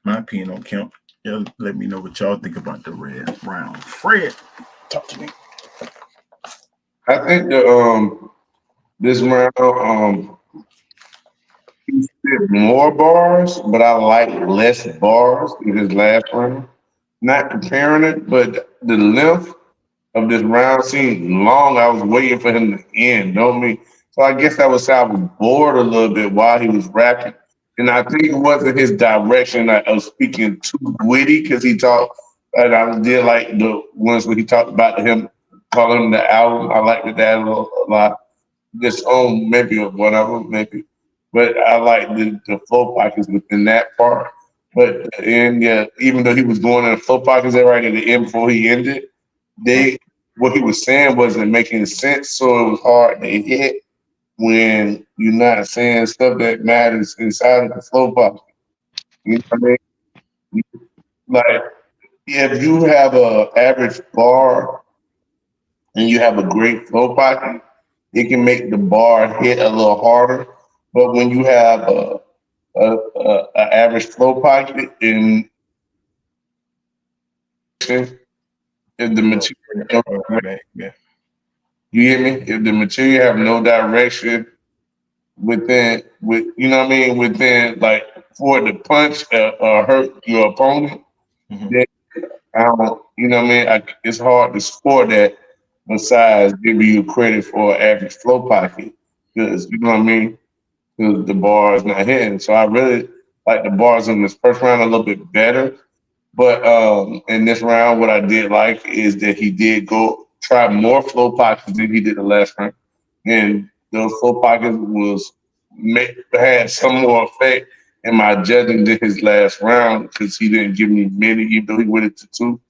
My opinion don't count. Y'all let me know what y'all think about the red round. Fred, talk to me. I think this round he spit more bars, but I like less bars in his last round. Not comparing it, but the length of this round seemed long. I was waiting for him to end, know me? So I guess I was bored a little bit while he was rapping. And I think it wasn't his direction of speaking too witty because he talked, and I did like the ones where he talked about him calling him the album. I liked that a lot. Just on maybe one of them, maybe. But I like the flow pockets within that part. But and yeah, even though he was going in the flow pockets there right at the end before he ended, what he was saying wasn't making sense, so it was hard to hit when you're not saying stuff that matters inside of the flow pocket. You know what I mean? Like if you have a average bar and you have a great flow pocket, it can make the bar hit a little harder. But when you have a average flow pocket and if the material, you hear me? If the material have no direction within, within like for it to punch or hurt your opponent, then I don't, it's hard to score that. Besides giving you credit for average flow pocket, because you know what I mean, because the bar is not hitting. So I really like the bars in this first round a little bit better. But in this round, what I did like is that he did go try more flow pockets than he did the last round, and those flow pockets had some more effect in my judging than his last round because he didn't give me many, even though he went it to 2.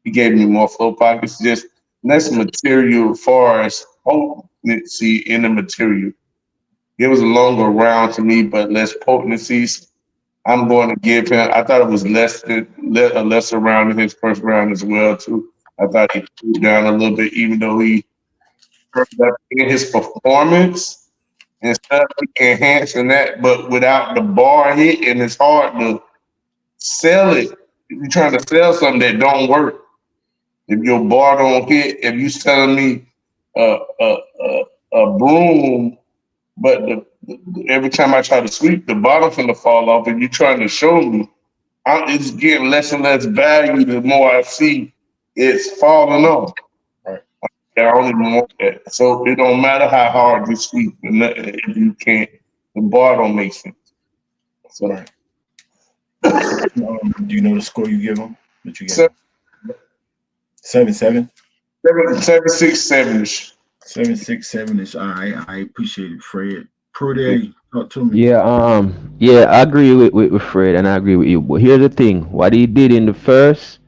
He gave me more flow pockets, just less material as far as potency in the material. It was a longer round to me, but less potencies. I'm going to give him. I thought it was a lesser round than his first round as well too. I thought he cooled down a little bit, even though he in his performance and stuff, he can enhance in that. But without the bar hit, and it's hard to sell it. If you're trying to sell something that don't work, if your bar don't hit, if you selling me a broom, but every time I try to sweep, the bottom's gonna fall off, and you're trying to show me it's getting less and less value the more I see it's falling off. Right. I don't even want that. So it don't matter how hard you sweep, if you can't, the bar don't make sense. So Right. So, do you know the score you give them? That you gave 7-7? 7-6-7-ish. 7-6-7-ish. I appreciate it, Fred. Prudy, talk to me. Yeah, I agree with Fred, and I agree with you. But here's the thing: what he did in the first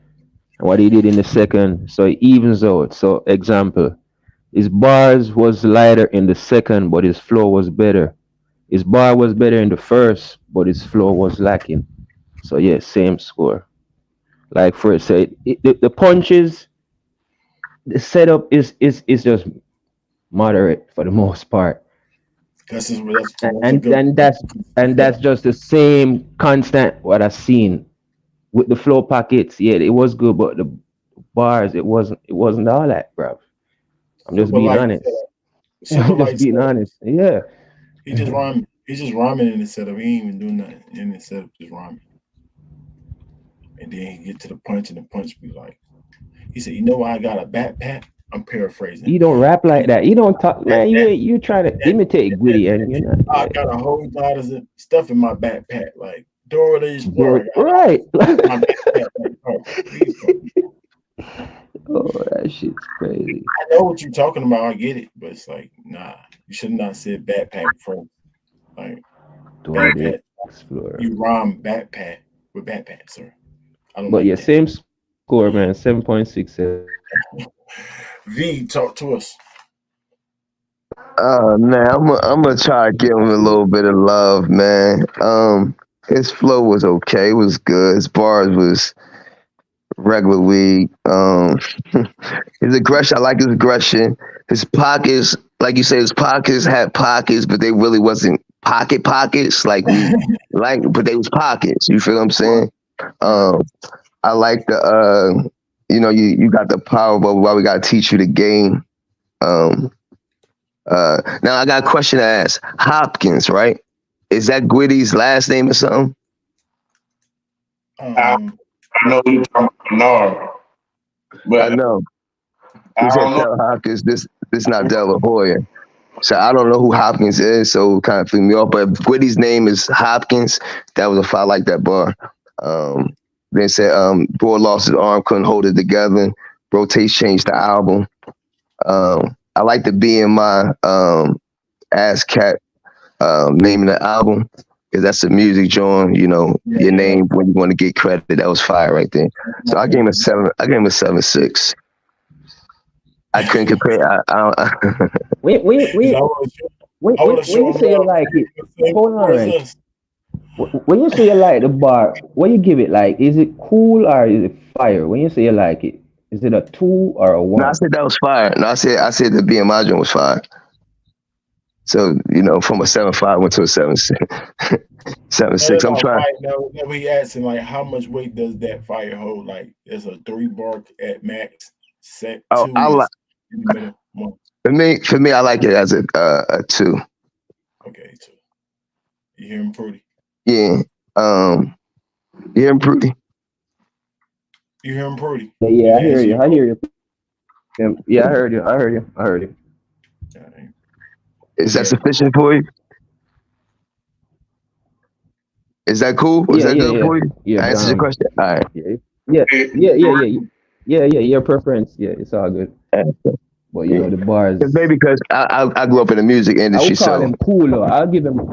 and what he did in the second, so it evens out. So, example, his bars was lighter in the second, but his flow was better. His bar was better in the first, but his flow was lacking. So yeah, same score. Like Fred said, the punches, the setup is just moderate for the most part. That's a And good. that's just the same constant what I've seen with the flow pockets. Yeah, it was good, but the bars it wasn't all that, bro. I'm just being honest. I'm just being honest. Yeah. He just rhyming. He's just rhyming in the setup. He ain't even doing nothing in the setup, just rhyming. And then he get to the punch, and the punch be like, he said, "You know why I got a backpack?" I'm paraphrasing. You don't rap like that. You don't talk, man. You try to imitate Gwitty, and you're not. I got a whole lot of stuff in my backpack, like Dorothy's right. My backpack, Oh, that shit's crazy. I know what you're talking about. I get it, but it's like, nah, you should not said backpack first. Like, backpack, you rhyme backpack with backpack, sir. I don't. But like yeah, that. same score, man. 7.67. V, talk to us. Man, I'm gonna try to give him a little bit of love, man. His flow was okay, it was good. His bars was regular weed. His aggression, I like his aggression. His pockets, like you say, his pockets had pockets, but they really wasn't pockets like but they was pockets. You feel what I'm saying? I like the you got the power, but why we gotta teach you the game. Now I got a question to ask. Hopkins, right? Is that Gwitty's last name or something? I know you're talking about Bernard, but I know. I He said don't know. tell Hopkins this not De La Hoya. So I don't know who Hopkins is, so it kind of threw me off. But if Gwitty's name is Hopkins, that was a I like that bar. They said Bro lost his arm, couldn't hold it together. Bro Taste changed the album. I like the BMI Ass Cat name of the album, because that's a music joint, your name when you want to get credit. That was fire right there. So I gave him a 7.6. I couldn't compare. When you say you like it, hold on, right? When you say you like the bar, what you give it? Like, is it cool or is it fire? When you say you like it, is it a 2 or a 1? No, I said that was fire. No, I said the BMI joint was fire. So from a 7.5 went to a 7.6. 7.6. I'm trying. Now we asking, like, how much weight does that fire hold? Like, there's a 3 bar at max. Set. Oh, I like. For me, I like it as a 2. Okay, 2. You hear him, Prudy? Yeah. You hear him, Prudy? You hear him, Prudy? Yeah, I hear you. Yeah, I heard you. Is that sufficient for you? Is that cool? Is that good for you? Yeah. I answered your question. All right. Yeah. Your preference. Yeah, it's all good. But the bars. Maybe because I grew up in the music industry, I would call him cool. Though. I'll give him.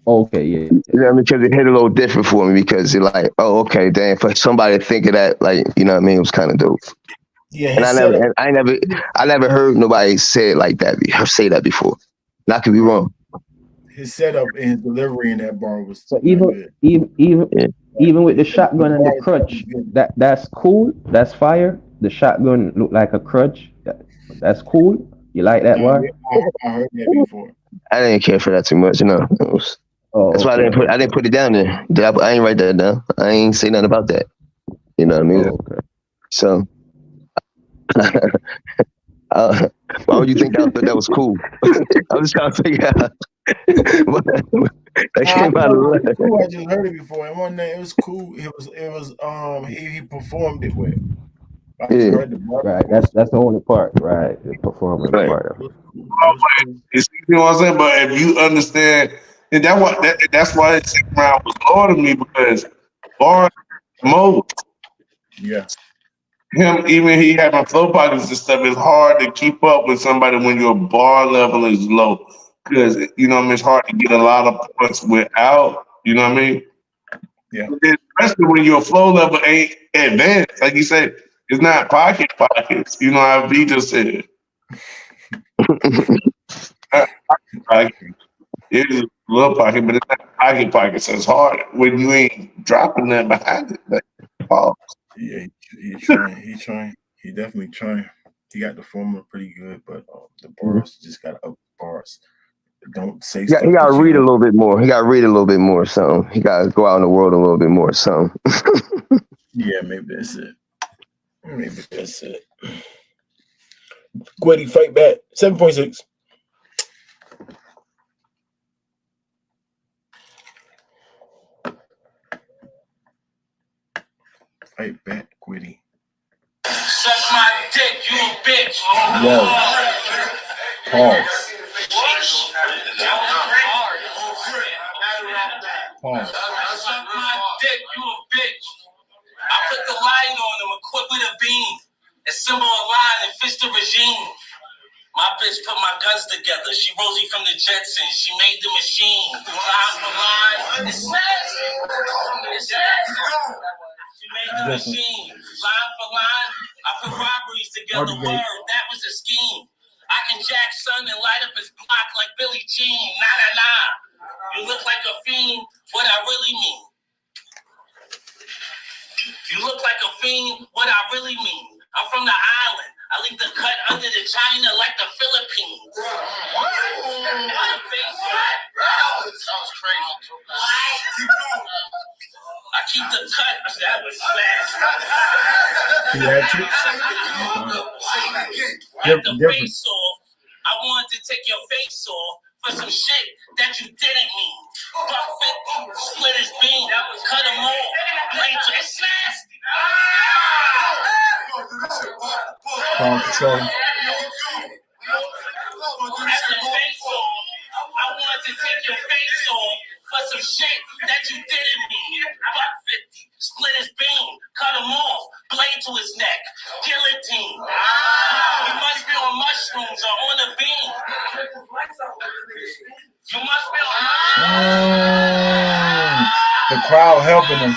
Okay, yeah. You know what I mean? Because it hit a little different for me, because you're like, oh, okay, damn. For somebody to think of that, like, you know what I mean? It was kind of dope. Yeah. And I never heard nobody say it like that. Say that before. And I could be wrong. His setup and his delivery in that bar was so even with the shotgun and the crutch, that's cool. That's fire. The shotgun looked like a crutch. That's cool. You like that bar? I heard that before. I didn't care for that too much, That's why I didn't put it down there. I ain't write that down. I ain't say nothing about that. You know what I mean? Okay. So why would you think that was cool? I'm just trying to figure out. That came out of love. Cool. I just heard it before, and one day it was cool. It was he performed it well. I just Yeah, heard the bar. Right. That's the only part. Right. The performance right. part of It it. was cool. It was cool. You know what I'm saying? But if you understand, and that's why the second round was lower to me because Barnes Mo, Yeah. him, even he having flow pockets and stuff, it's hard to keep up with somebody when your bar level is low. Because you know what I mean, it's hard to get a lot of points without, you know what I mean? Yeah. Especially when your flow level ain't advanced. Like you said, it's not pockets. You know how V just said. Pocket. It is a little pocket, but it's not pocket. So it's hard when you ain't dropping that behind it. Like, oh, Yeah, he trying. He trying. He definitely trying. He got the formula pretty good, but the bars just got up bars. Don't say He stuff got to that you read a don't. little bit more. He got to read a little bit more. So he got to go out in the world a little bit more. So Yeah, maybe that's it. Maybe that's it. Gwetty, fight back. 7.6. Fight back, Gwetty. Suck my dick, you a bitch. Whoa. Pause. Pause. Suck my dick, you a bitch. I put the light on him, equipped with a beam. Assemble a line and fist the regime. My bitch put my guns together. She Rosie from the Jetsons. She made the machine. Line for line. It's smashed. It's smashed. She made the machine. Line for line. I put robberies together. Word, that was a scheme. I can jack son and light up his block like Billie Jean. Nah. You look like a fiend. What I really mean. You look like a fiend. What I really mean. I'm from the island. I leave the cut under the China like the Philippines. What? Sounds crazy. I keep the cut. That was fast. Wipe the face off. I wanted to take your face off for some shit that you didn't mean. Buck 50, split his beam, cut him off. It's nasty. Palm control. I wanted to take your face off for some shit that you didn't mean. Buck 50, split his beam, cut him off, blade to his neck, guillotine. You must be on mushrooms or on a beam. You must be on mushrooms. The crowd helping him.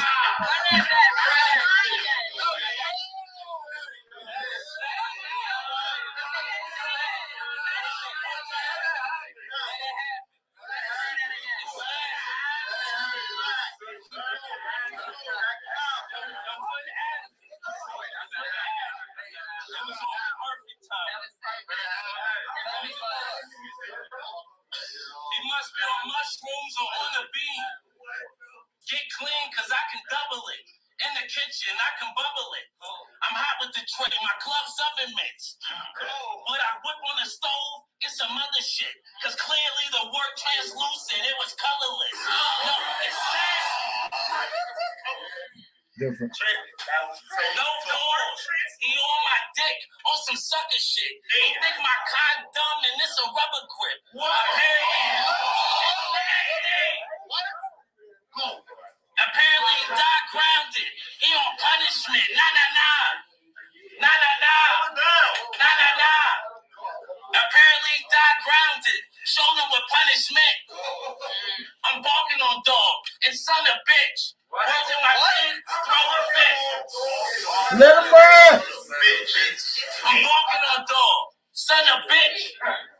He must be on mushrooms or on a beam. Get clean, cause I can double it. In the kitchen, I can bubble it. I'm hot with the tray, my gloves oven mitts. What I whip on the stove is some other shit. Cause clearly the work translucent, it was colorless. No, it's sad. Different. No doors. He on my dick on some sucker shit. He think my condom and this a rubber grip. Apparently he died grounded. He on punishment. Nah. Apparently he died grounded. Showed him with punishment. I'm barking on dog and son of bitch. Words in my kid, throw a fist. Let him run. I'm barking on dog, son of bitch.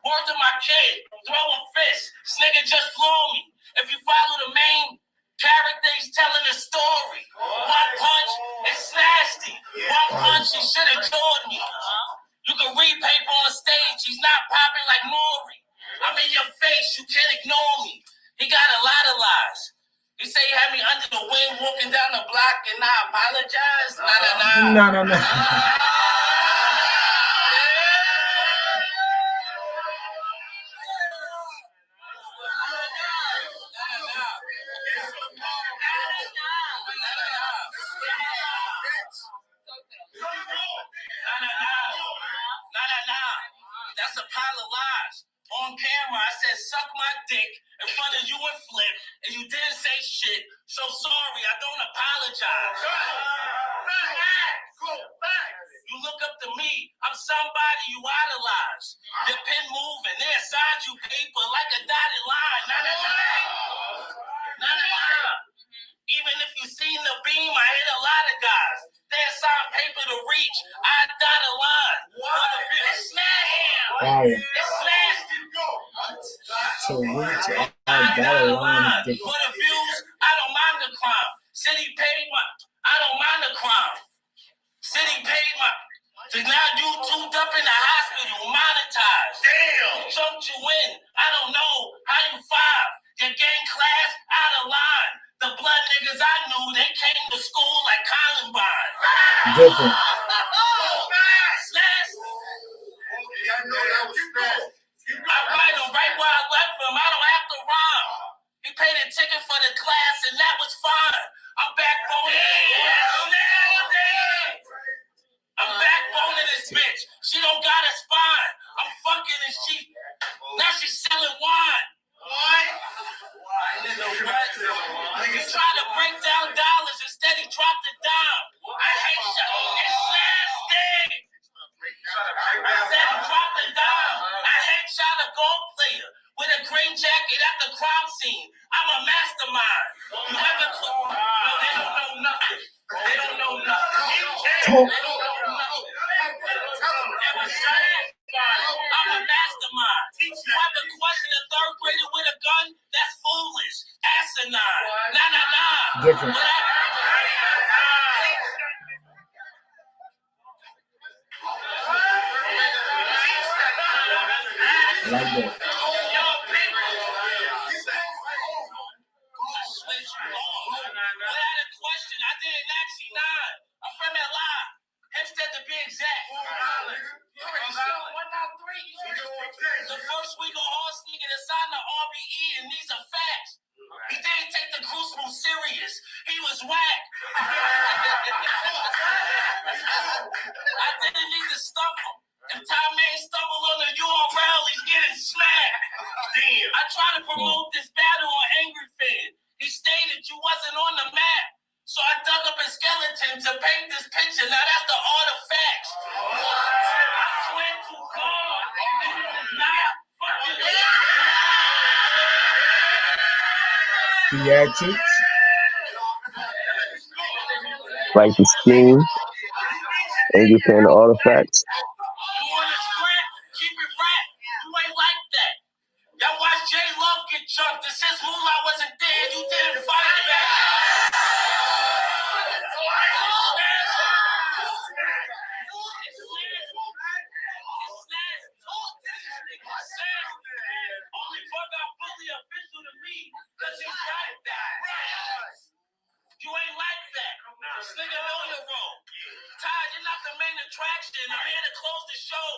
Words in my kid, throw a fist. This nigga just flew me. If you follow the main character, he's telling a story. One punch, it's nasty. One punch, he should have jawed me. You can read paper on stage, he's not popping like Maury. I'm in your face, you can't ignore me. He got a lot of lies. He say he had me under the wing walking down the block and I apologize. No. a pile of lies. On camera, I said, suck my dick in front of you and Flip, and you didn't say shit. So sorry, I don't apologize. You look up to me. I'm somebody you idolize. Your pen moving. They assigned you paper like a dotted line. Nah. Even if you seen the beam, I hit a lot of guys. They assigned paper to reach. I dot a line. It's smashed him. It's smashed him. So reach I dot a line. For the views, I don't mind the crime. City paid my. I don't mind the crime. City paid my. So now you tuned up in the hospital, monetized. Damn. Jumped you in. I don't know how you five. Your gang class out of line. The blood niggas I knew, they came to school like Columbine. Different. I write them right where I left them. I don't have to rhyme. He paid a ticket for the class and that was fine. I'm backboning. I'm backboning this bitch. She don't got a spine. I'm fucking and now she's selling wine. You try to break down dollars, instead he dropped a dime. I hate shit. It's nasty. I said he dropped a dime. I hate shot a gold player with a green jacket at the crime scene. I'm a mastermind. You ever no, they don't know nothing. They don't know nothing. They don't know nothing. It was sad. I'm a mastermind. You ever question a third grader with a gun? That's foolish. Asinine. Nah. Different. Like that. Without a question, I didn't actually nine. I'm from LA. Hempstead to be exact. The first week of all sneaking to sign the RBE, and these are facts. He didn't take the crucible serious. He was whack. I didn't need to stump him. If Tom May stumbled on the URL, he's getting smacked. Damn. I tried to promote this battle on Angry Fan. He stated you wasn't on the map. So I dug up a skeleton to paint this picture. Now that's the artifacts. I swear to God, this is not fucking Theatrics. Like the scheme, Angry Fan Artifacts. You want to scrap? Keep it rap. You ain't like that. Y'all watch J Love get chunked. And since Moolah wasn't there, you didn't fight back. Only fuck out fully official to me, cause he's like that. You ain't like that. This nigga know your role. Ty, you're not the main attraction. I'm here to close the show.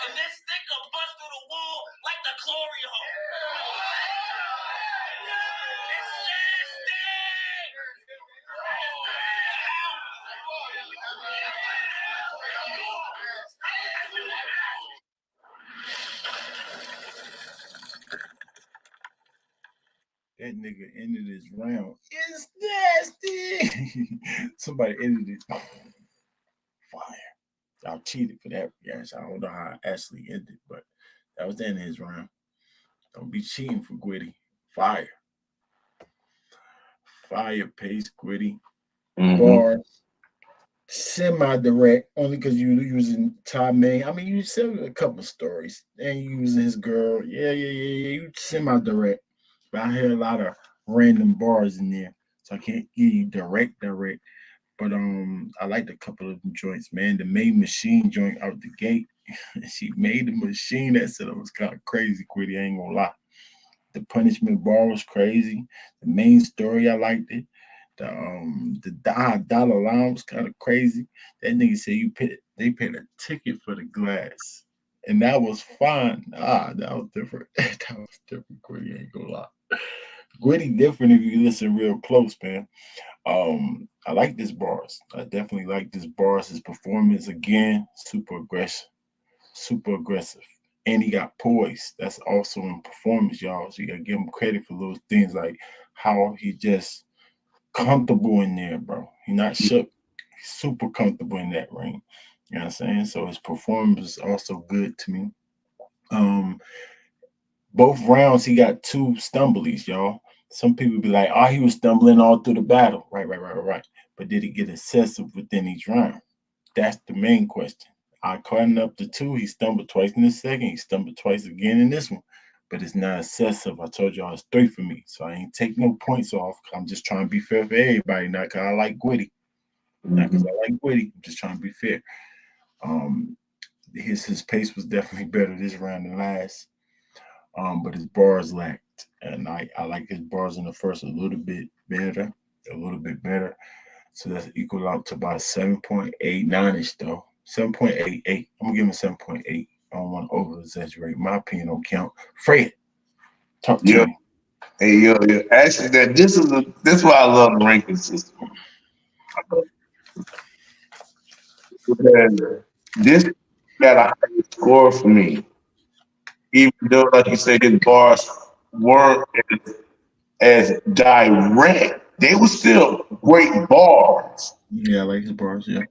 And this sticker bust through the wall like the glory hole. It's nasty. That nigga ended his round. It's nasty. Somebody ended it. Oh, fire. Y'all cheated for that reaction. I don't know how it actually ended, but that was the end of his round. Don't be cheating for Gwitty. Fire. Fire pace, Gwitty. Bars. Semi-direct, only because you using Ty May. I mean, you said a couple stories. And you using his girl. Yeah. You semi-direct. But I hear a lot of random bars in there. So I can't give you direct. But I liked a couple of them joints, man. The Main Machine joint out the gate. She made the machine. That said it was kind of crazy, Quiddy. I ain't gonna lie. The punishment bar was crazy. The main story, I liked it. The dollar line was kind of crazy. That nigga said they paid a ticket for the glass. And that was fun. That was different. That was different, Gwitty. Ain't gonna lie. Gwitty different if you listen real close, man. I like this bars. I definitely like this bars. His performance again, super aggressive. and he got poise. That's also in performance, y'all. So you gotta give him credit for those things, like how he just comfortable in there, bro. He not shook. He's super comfortable in that ring. You know what I'm saying? So his performance is also good to me. Both rounds he got 2 stumblies, y'all. Some people be like, oh, he was stumbling all through the battle. Right. But did he get excessive within each round? That's the main question. I caught up to 2. He stumbled twice in the second. He stumbled twice again in this one. But it's not excessive. I told y'all it's 3 for me. So I ain't take no points off. I'm just trying to be fair for everybody, not because I like Gwitty. Not because I like Gwitty. I'm just trying to be fair. His pace was definitely better this round than last. But his bars lacked. And I like his bars in the first a little bit better. So that's equal out to about 7.89ish though. 7.88. I'm gonna give him 7.8. I don't want to over exaggerate. My opinion don't count. Fred, talk to me. Hey, yo. Actually, this is why I love the ranking system. Because this got a higher score for me. Even though, like you said, his bars weren't as direct, they were still great bars. Yeah, I like his bars, yeah.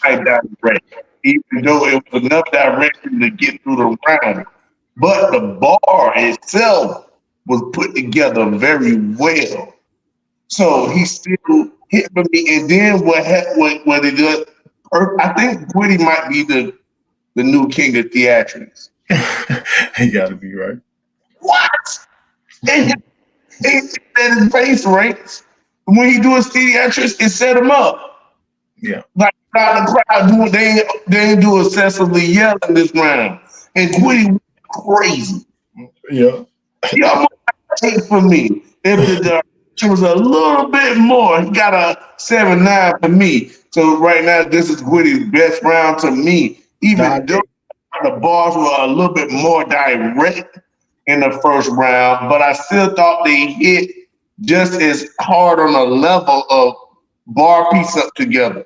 Direct, even though it was enough direction to get through the round. But the bar itself was put together very well. So he still hit for me. And then what they did, I think Gwitty might be the new king of theatrics. He gotta be right. What? And his face ranks when he do his theatrics, it set him up. Yeah. Like the crowd they ain't do excessively yelling this round. And Gwitty went crazy. Yeah. He almost take for me. If the direction was a little bit more, he got a 7.9 for me. So right now, this is Gwitty's best round to me. Even though the bars were a little bit more direct in the first round, but I still thought they hit just as hard on a level of bar piece up together.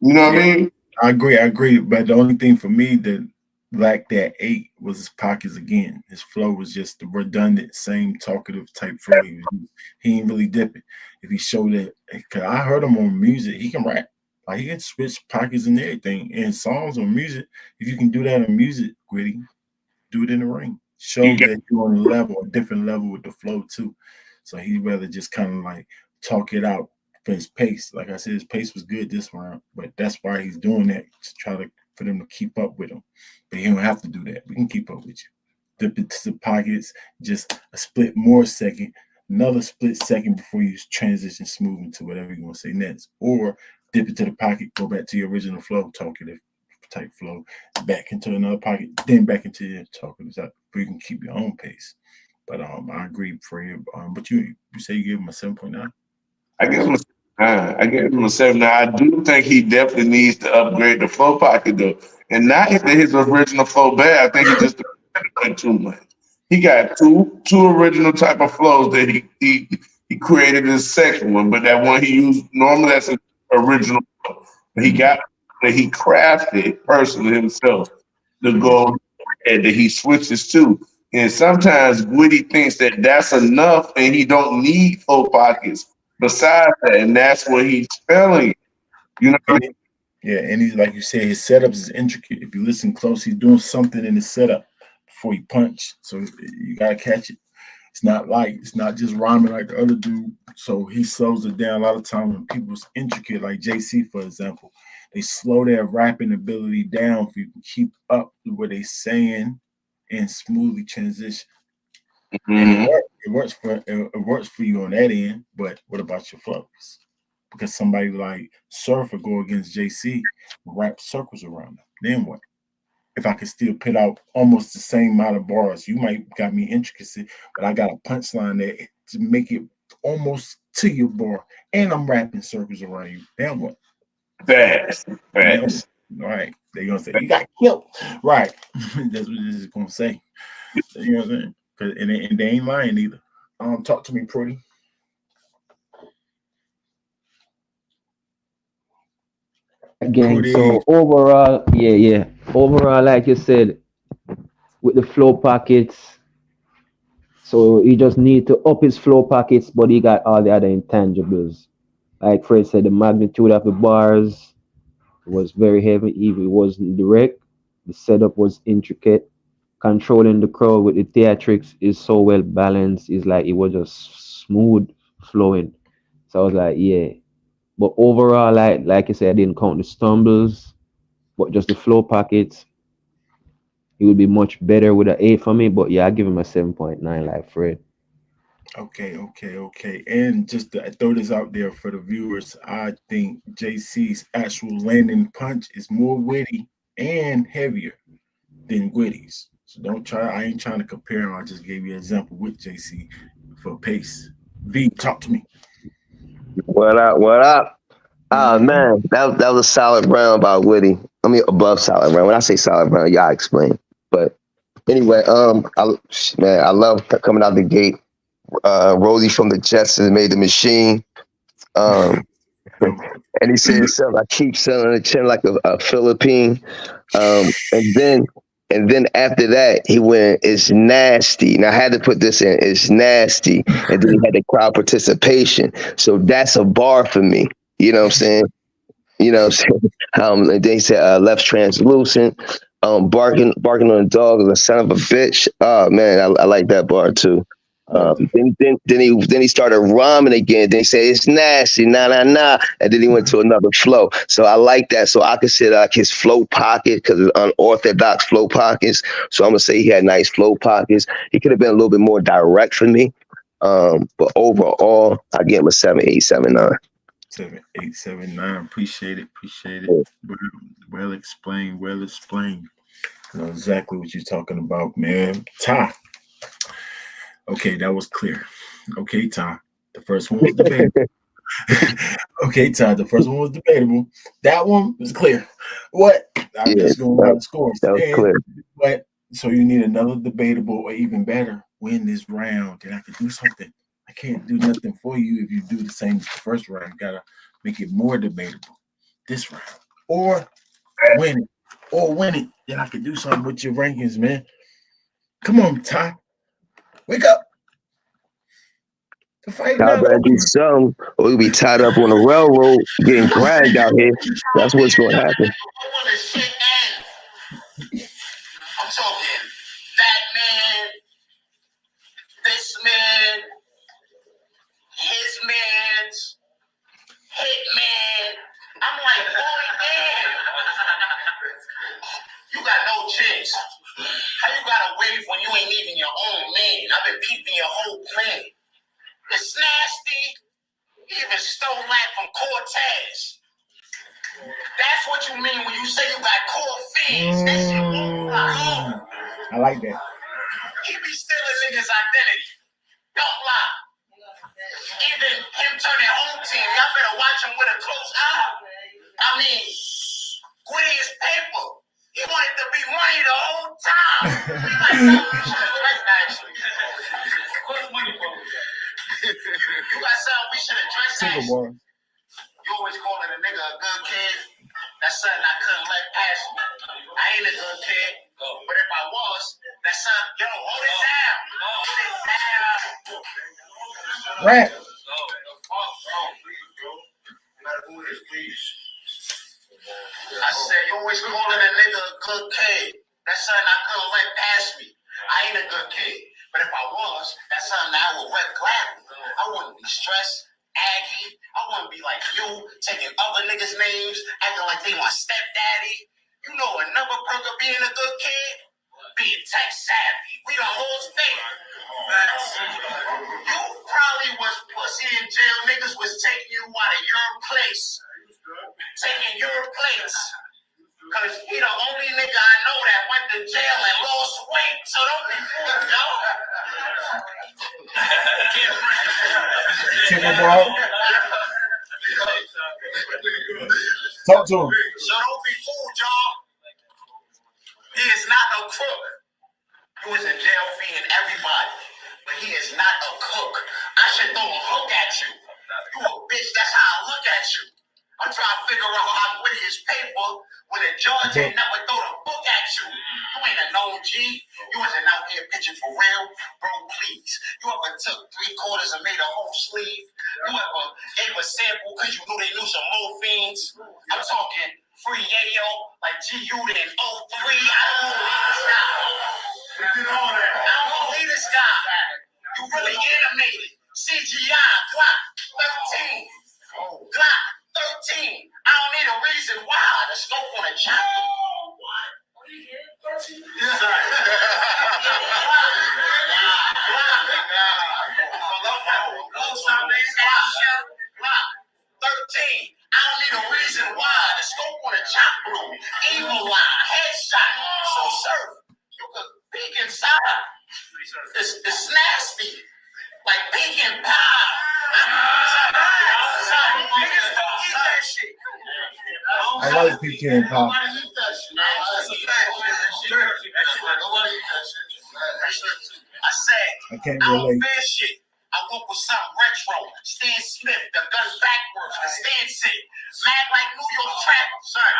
You know what I mean? I agree. But the only thing for me that lacked that 8 was his pockets again. His flow was just the redundant, same talkative type flow. He ain't really dipping. If he showed that, because I heard him on music, he can rap. Like he can switch pockets and everything. And songs or music, if you can do that in music, Gwitty, do it in the ring. Show that you're on a level, a different level with the flow too. So he'd rather just kind of like talk it out for his pace. Like I said, his pace was good this round, but that's why he's doing that, to try to for them to keep up with him. But he don't have to do that. We can keep up with you. Dip into the pockets, just a split more second, another split second before you transition smooth into whatever you're gonna say next. Or dip into the pocket, go back to your original flow, talkative type flow, back into another pocket, then back into your talkative type, where you can keep your own pace. But I agree, Fred. But you say you gave him a 7.9? I give him a 7.9. I give him a 7.9. I do think he definitely needs to upgrade the flow pocket though. And not his original flow bad. I think he just went too much. He got two original type of flows that he created his second one, but that one he used normally that's his original flow. But he got that he crafted personally himself to go and that he switches to. And sometimes Gwitty thinks that that's enough and he don't need flow pockets besides that, and that's what he's failing. You know what I mean? Yeah, and he's like you said, his setups is intricate. If you listen close, he's doing something in his setup before he punch. So you gotta catch it. It's not just rhyming like the other dude. So he slows it down. A lot of times when people's intricate, like JC, for example, they slow their rapping ability down for you to keep up with what they're saying and smoothly transition. Mm-hmm. And it works for you on that end, but what about your flows? Because somebody like Surfer go against JC, wrap circles around them. Then what? If I could still put out almost the same amount of bars, you might got me intricacy, but I got a punchline there to make it almost to your bar, and I'm wrapping circles around you. Then what? Fast. All right, they're gonna say you got killed. Right, that's what this is gonna say. You know what I'm saying? And they ain't lying either. Talk to me, Pretty. Game. So overall, overall, like you said, with the flow pockets. So he just need to up his flow pockets, but he got all the other intangibles. Like Fred said, the magnitude of the bars was very heavy. Even it wasn't direct. The setup was intricate. Controlling the crowd with the theatrics is so well balanced. It's like it was just smooth flowing. So I was like, yeah. But overall, like I said, I didn't count the stumbles, but just the flow pockets. It would be much better with an 8 for me. But yeah, I give him a 7.9 like Fred. Okay. And just to throw this out there for the viewers, I think JC's actual landing punch is more witty and heavier than Witty's. So don't try. I ain't trying to compare him. I just gave you an example with JC for pace. V, talk to me. What up? What up? Oh man, that was a solid round by Woody. I mean, above solid round. When I say solid round, y'all explain. But anyway, I love coming out the gate. Rosie from the Jetsons made the machine. And he said himself, I keep selling the chin like a Philippine. And then after that, he went, it's nasty. Now I had to put this in, it's nasty. And then he had the crowd participation. So that's a bar for me. You know what I'm saying? You know what I'm saying? And then he said, left translucent, barking on a dog is a son of a bitch. Oh man, I like that bar too. Then he started rhyming again. Then he said it's nasty, nah, and then he went to another flow. So I like that. So I consider like his flow pocket because it's unorthodox flow pockets. So I'm gonna say he had nice flow pockets. He could have been a little bit more direct for me. But overall, I give him a 7, 8, 7, 9. 7, 8, 7, 9. Appreciate it. Well explained. I know exactly what you're talking about, man. Ty. Okay, that was clear. Okay, Ty. The first one was debatable. Okay, Ty. The first one was debatable. That one was clear. What? I'm just going by the scores. That was clear. But so you need another debatable or even better win this round, and I can do something. I can't do nothing for you if you do the same as the first round. You gotta make it more debatable this round, or win it. Then I can do something with your rankings, man. Come on, Ty. Wake up. The fight Y'all not better do over. something, or we'll be tied up on the railroad, getting dragged out here. That's what's going to happen. I'm talking that man, this man, his man's, hitman. I'm like, boy, man, you got no chance. How you got to wave when you ain't even your own man? I've been peeping your whole plan. It's nasty. You even stole that from Cortez. That's what you mean when you say you got core fans. That shit won't fly. I like that. He be stealing niggas' identity. Don't lie. Even him turning home team, y'all better watch him with a close eye. I mean, Gwitty is paper. He wanted to be money the whole time. What's money for? You got something we should address. Single bar. You always calling a nigga a good kid. That's something I couldn't let pass me. I ain't a good kid, but if I was, that's something. Yo, hold it down. Hold it down. Rap. I said you always calling a nigga a good kid. That's something I couldn't let pass me. I ain't a good kid, but if I was, that's something I would let gladly. I wouldn't be stressed. Aggie, I wouldn't be like you, taking other niggas' names, acting like they my stepdaddy. You know another perk of being a good kid? Being tech savvy. We the whole state. You probably was pussy in jail. Niggas was taking you out of your place. Taking your place. Cause he the only nigga I know that went to jail and lost weight. So don't be fooled, yo. Single bar. Talk to him. So don't be fooled, y'all. He is not a crook. He was in jail feeding everybody, but he is not a cook. I should throw a hook at you. You a bitch, that's how I look at you. I'm trying to figure out how Gwitty is paper when the judge ain't never throw the book at you. You ain't a known G. You You wasn't out here pitching for real, bro, please. You ever took 3/4 and made a whole sleeve? You ever gave a sample because you knew they knew some morphines? I'm talking free yayo, like GU in 03. I don't believe this guy. You really animated. CGI, Glock 13. Glock 13. I don't need a reason why. The scope on the chopper. Glock 13. I don't need a reason why. The scope on the chop room. Evil line. Headshot. So, sir, you could peek inside. It's nasty. Like peeking pie. Niggas don't eat that shit. I like pecan pie. Nobody eat that shit. That's a fact. Nobody eat that shit. I said, I can't I don't relate. fear shit. I walk with something retro. Stan Smith, the gun backwards, the stand sit. Mad like New York trap, son.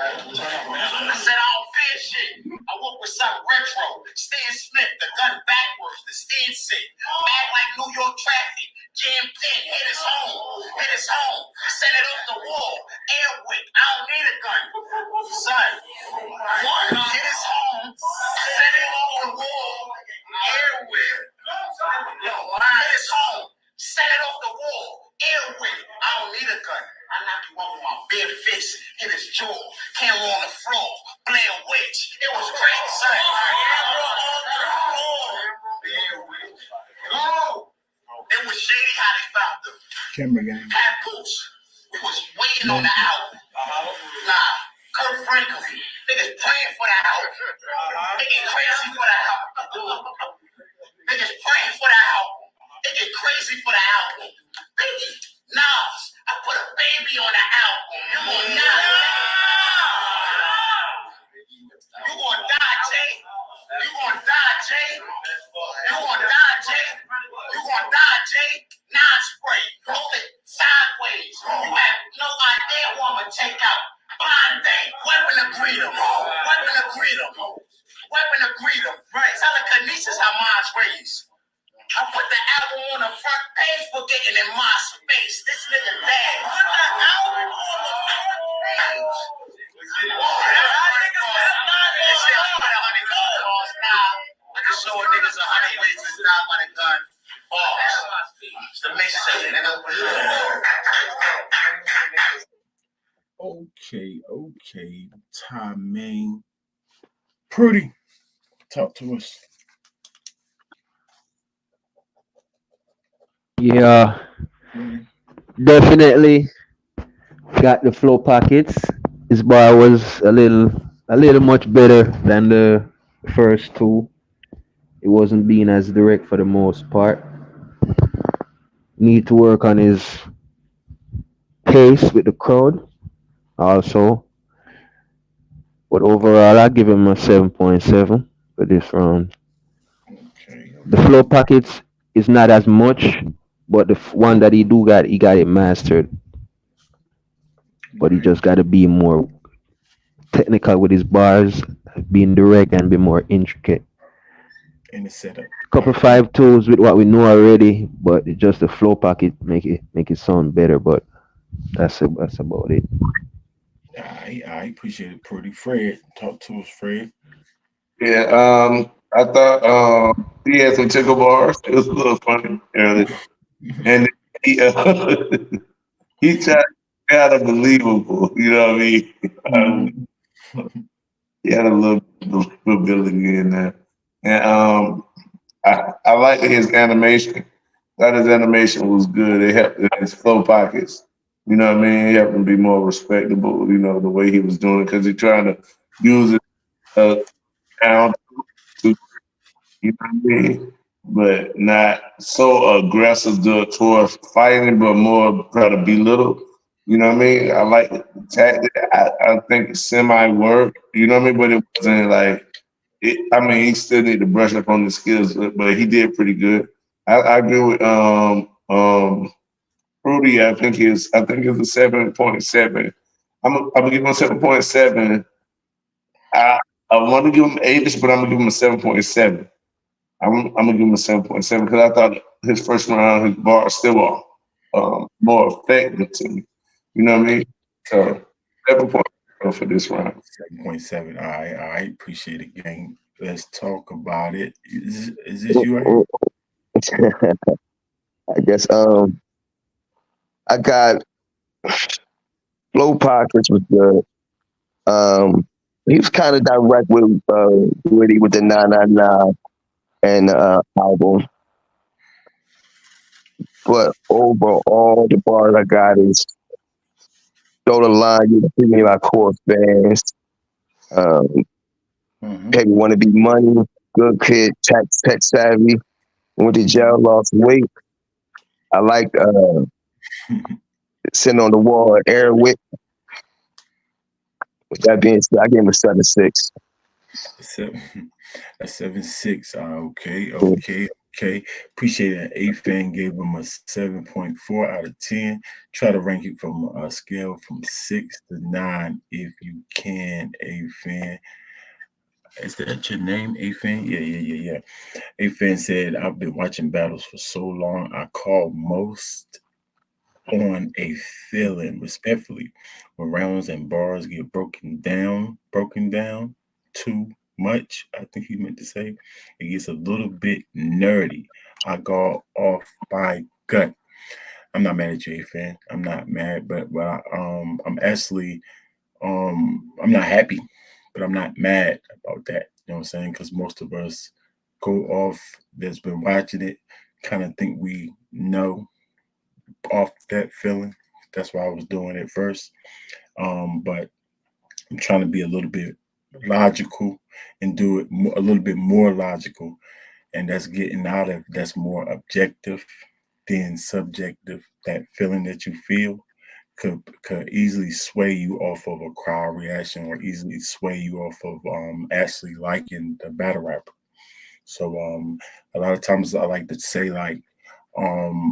I said I don't fear shit. I walk with something retro. Stan Smith, the gun backwards, the stand sit. Mad like New York traffic. Jam pin, hit his home. Hit his home. Send it off the wall. Airwick, I don't need a gun. Son, one, hit his home. Send it off the wall. Airwick. Hit his home. Set it off the wall. Airwick. I don't need a gun. I knock you out with my bare fist. Hit his jaw. Camera on the floor. Blair Witch. It was great, son. Camera on the floor. Airwick. Oh. It was shady how they found them. Camera game. Apples. We was waiting on the album. Nah. Kurt Franklin. Niggas praying for the album. They get crazy for the album. Niggas praying for the album. They get crazy for the album. Biggie, Nas, I put a baby on the album. You gonna die. You gonna die, Jay. You gonna die, Jay. You gonna die, Jay. You gonna die, Jay. Non-spray. Hold it sideways. You have no idea who I'm gonna take out. Blind date. Weapon of freedom. Weapon of freedom. Weapon of freedom. Right. Telekinesis how mine's raised. I put the album on the front page for getting in my space. This nigga dead. Put the album on the front page. I can show a niggas 100 ways to die by the gun. It's the mission. Okay. Timing. Pretty. Talk to us. Yeah, definitely got the flow pockets. His bar was a little much better than the first two. It wasn't being as direct for the most part. Need to work on his pace with the crowd also. But overall, I give him a 7.7 for this round. Okay. The flow pockets is not as much, but the one that he got it mastered. But he just got to be more technical with his bars, being direct and be more intricate. In the setup. Couple 5-2s with what we know already, but it's just the flow pocket make it sound better. But that's about it. I appreciate it, Pretty. Fred, talk to us, Fred. Yeah, I thought he had some tickle bars. It was a little funny earlier, and he he tried kind of believable. You know what I mean? He had a little believability in there, and I like his animation. Thought his animation was good. It helped his flow pockets. You know what I mean? It helped him be more respectable. You know the way he was doing it because he's trying to use it down to, you know what I mean? But not so aggressive towards fighting, but more try to belittle. You know what I mean? I like the tactic. I think it semi worked. You know what I mean? But it wasn't like it. I mean, he still need to brush up on the skills, but he did pretty good. I agree with Rudy. I think it's a 7.7. I'm gonna give him a 7.7. I want to give him 8ish, but I'm gonna give him a 7.7. I'm gonna give him a 7.7 because I thought his first round, his bar still more effective to me. You know what I mean? So 7.7 for this round. 7.7. All right. Appreciate it, gang. Let's talk about it. Is this you right here? I guess I got Flow Pockets was good. He was kind of direct with Woody with the 999 and album. But overall, the bars I got is Show the Line, You See Me by Core Fans. Baby Wanna Be Money, Good Kid, Tech Savvy, Went to Jail, Lost Weight. I like Sitting on the Wall, Air Wick. With that being said, I gave him a 7.6. A 7.6. Okay. Appreciate that. A-Fan gave him a 7.4 out of 10. Try to rank it from a scale from 6 to 9 if you can, A-Fan. Is that your name, A-Fan? Yeah. A-Fan said, I've been watching battles for so long, I call most on a feeling, respectfully. When rounds and bars get broken down too much, I think he meant to say, it gets a little bit nerdy. I go off by gut. I'm not mad at you, A-Fan. I'm not mad, but I'm actually I'm not happy, but I'm not mad about that. You know what I'm saying? Because most of us go off that's been watching it, kind of think we know off that feeling. That's why I was doing it first. But I'm trying to be a little bit logical and do it a little bit more logical. And that's getting out of that's more objective than subjective. That feeling that you feel could easily sway you off of a crowd reaction or easily sway you off of actually liking the battle rapper. So a lot of times I like to say like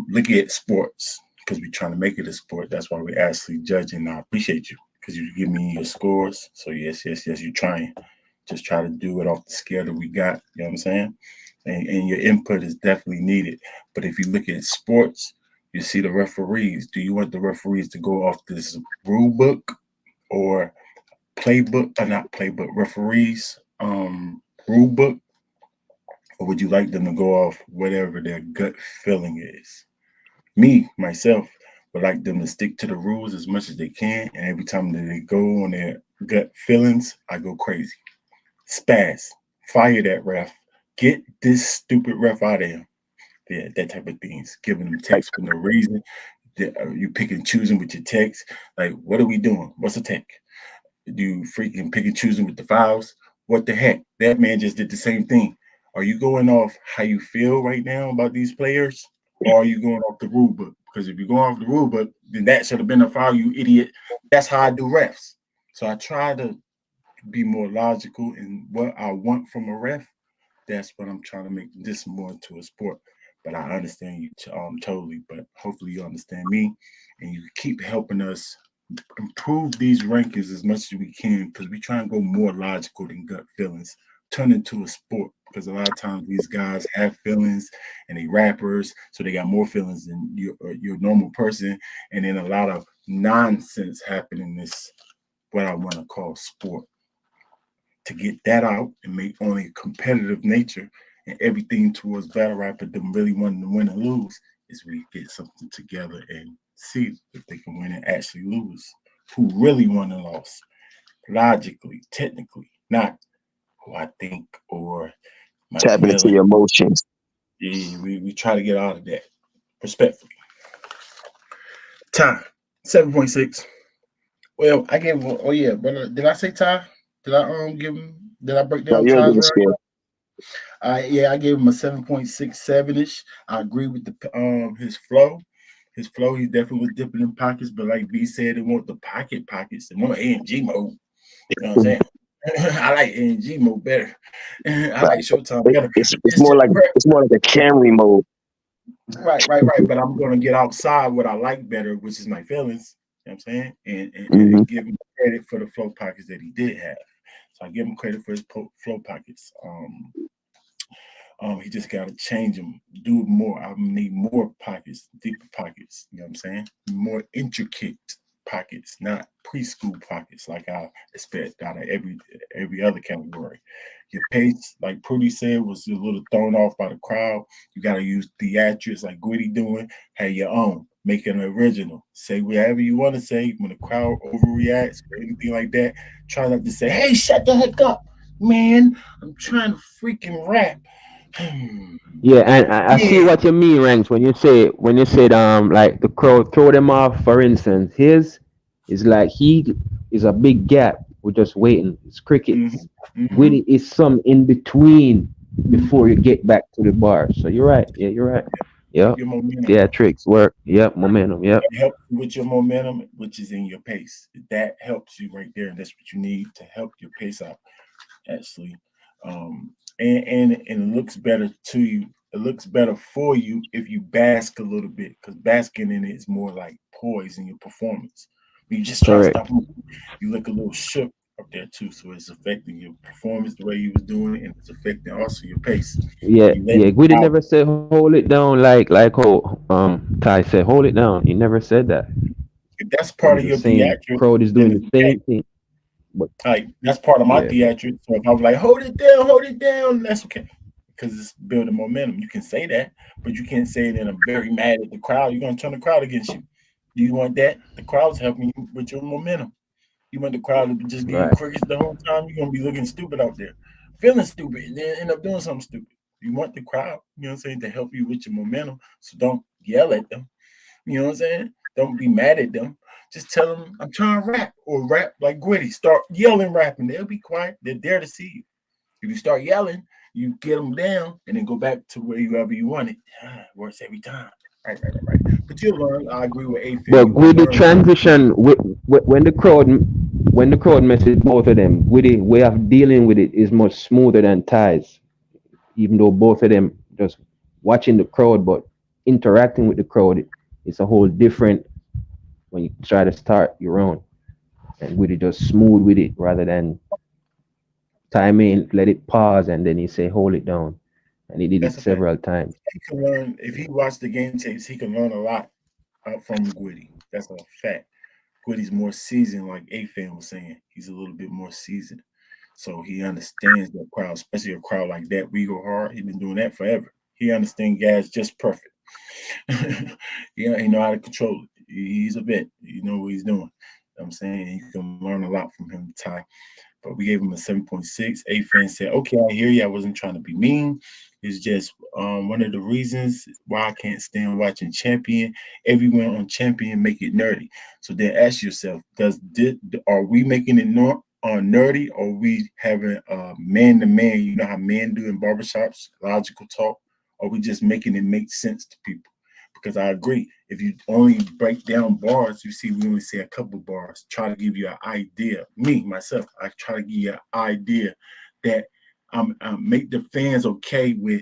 look at sports because we're trying to make it a sport. That's why we're actually judging. I appreciate you because you give me your scores. So yes, you're trying. Just try to do it off the scale that we got. You know what I'm saying? And your input is definitely needed. But if you look at sports, you see the referees. Do you want the referees to go off this rule book or playbook? Not playbook, referees rule book, or would you like them to go off whatever their gut feeling is? Me, myself, would like them to stick to the rules as much as they can. And every time that they go on their gut feelings, I go crazy. Spaz, fire that ref. Get this stupid ref out of here. Yeah, that type of things. Giving them text for no reason. You pick and choosing with your text. Like, what are we doing? What's the tech? Do you freaking pick and choosing with the files? What the heck? That man just did the same thing. Are you going off how you feel right now about these players? Or are you going off the rule book? Because if you're going off the rule book, then that should have been a foul, you idiot. That's how I do refs. So I try to be more logical in what I want from a ref. That's what I'm trying to make this more into a sport. But I understand you totally. But hopefully you understand me, and you keep helping us improve these rankings as much as we can because we try and go more logical than gut feelings. Turn into a sport because a lot of times these guys have feelings and they rappers, so they got more feelings than your normal person, and then a lot of nonsense happening in this what I want to call sport. To get that out and make only a competitive nature and everything towards battle rap, but them really wanting to win and lose is we get something together and see if they can win and actually lose. Who really won and lost? Logically, technically, not who I think or my Tapping into your emotions. Yeah, we try to get out of that. Respectfully. Ty, 7.6. Well, I gave him, oh yeah, but did I say Ty? Did I give him? Did I break down Ty's right? I gave him a 7.67ish. I agree with the his flow. His flow, he definitely was dipping in pockets, but like V said, it want the pockets. It want AMG mode. You know what I'm saying? I like AMG mode better. I like Showtime better. It's more like a Camry mode. Right. But I'm gonna get outside what I like better, which is my feelings. You know what I'm saying? Mhm. And give him credit for the flow pockets that he did have. So I give him credit for his flow pockets. He just got to change them, do more. I need more pockets, deeper pockets. You know what I'm saying? More intricate pockets, not preschool pockets like I expect out of every other category. Your pace, like Prudy said, was a little thrown off by the crowd. You got to use theatrics like Gwitty doing. Have your own. Make it original. Say whatever you want to say. When the crowd overreacts or anything like that, try not to say, "Hey, shut the heck up, man! I'm trying to freaking rap." Yeah, and I see Yeah. what you mean, Ranks, when you said like the crowd throw them off. For instance, his is like he is a big gap. We're just waiting. It's crickets. Mm-hmm. Witty is some in between before Mm-hmm. you get back to the bar. So you're right. Yeah, you're right. Keep Yep. your momentum up. Theatrics work. Yep. Momentum. Yep. That helps you with your momentum, which is in your pace. That helps you right there. And that's what you need to help your pace out, actually. And it looks better to you. It looks better for you if you bask a little bit, because basking in it is more like poise in your performance. When you just try to Correct. stop moving, you look a little shook up there too. So it's affecting your performance the way you was doing it, and it's affecting also your pace. Yeah. You let Yeah. it Guidi out. never said hold it down like how Ty said hold it down. He never said that. If that's But part it's of the your same theatric, crowd is then doing it's the okay. same thing. But Like that's part of my yeah. theatric. So if I was like, hold it down, that's okay. Because it's building momentum. You can say that, but you can't say it in a very mad at the crowd. You're gonna turn the crowd against you. Do you want that? The crowd's helping you with your momentum. You want the crowd to just give you Right. crickets the whole time, you're gonna be looking stupid out there. Feeling stupid, and then end up doing something stupid. You want the crowd, you know what I'm saying, to help you with your momentum. So don't yell at them. You know what I'm saying? Don't be mad at them. Just tell them I'm trying to rap or rap like Gwitty. Start yelling, rapping. They'll be quiet. They're there to see you. If you start yelling, you get them down and then go back to wherever you want it. Works every time. Right. But you'll learn. I agree with A-Fan. But You're gonna with the learn. transition, when the crowd messes both of them, with the way of dealing with it is much smoother than Ties. Even though both of them just watching the crowd, but interacting with the crowd, it's a whole different when you try to start your own. And with it just smooth with it rather than time in, let it pause, and then he say hold it down. And he did it That's a fact. several times. He can learn if he watched the game tapes. He can learn a lot from Gwitty. That's a fact. Gwitty's more seasoned, like A-Fan was saying. He's a little bit more seasoned. So he understands that crowd, especially a crowd like that. We go hard. He's been doing that forever. He understands guys just perfect. Yeah, he know how to control it. He's a vet. You know what he's doing. You know what I'm saying you can learn a lot from him, Ty. But we gave him a 7.6. A-Fan said, "Okay, I hear you. I wasn't trying to be mean. It's just one of the reasons why I can't stand watching Champion. Everyone on Champion make it nerdy. So then ask yourself, are we making it nerdy, or are we having man to man? You know how men do in barbershops, logical talk. Or are we just making it make sense to people? Because I agree. If you only break down bars, you see we only say a couple bars. Try to give you an idea. Me, myself, I try to give you an idea that make the fans okay with,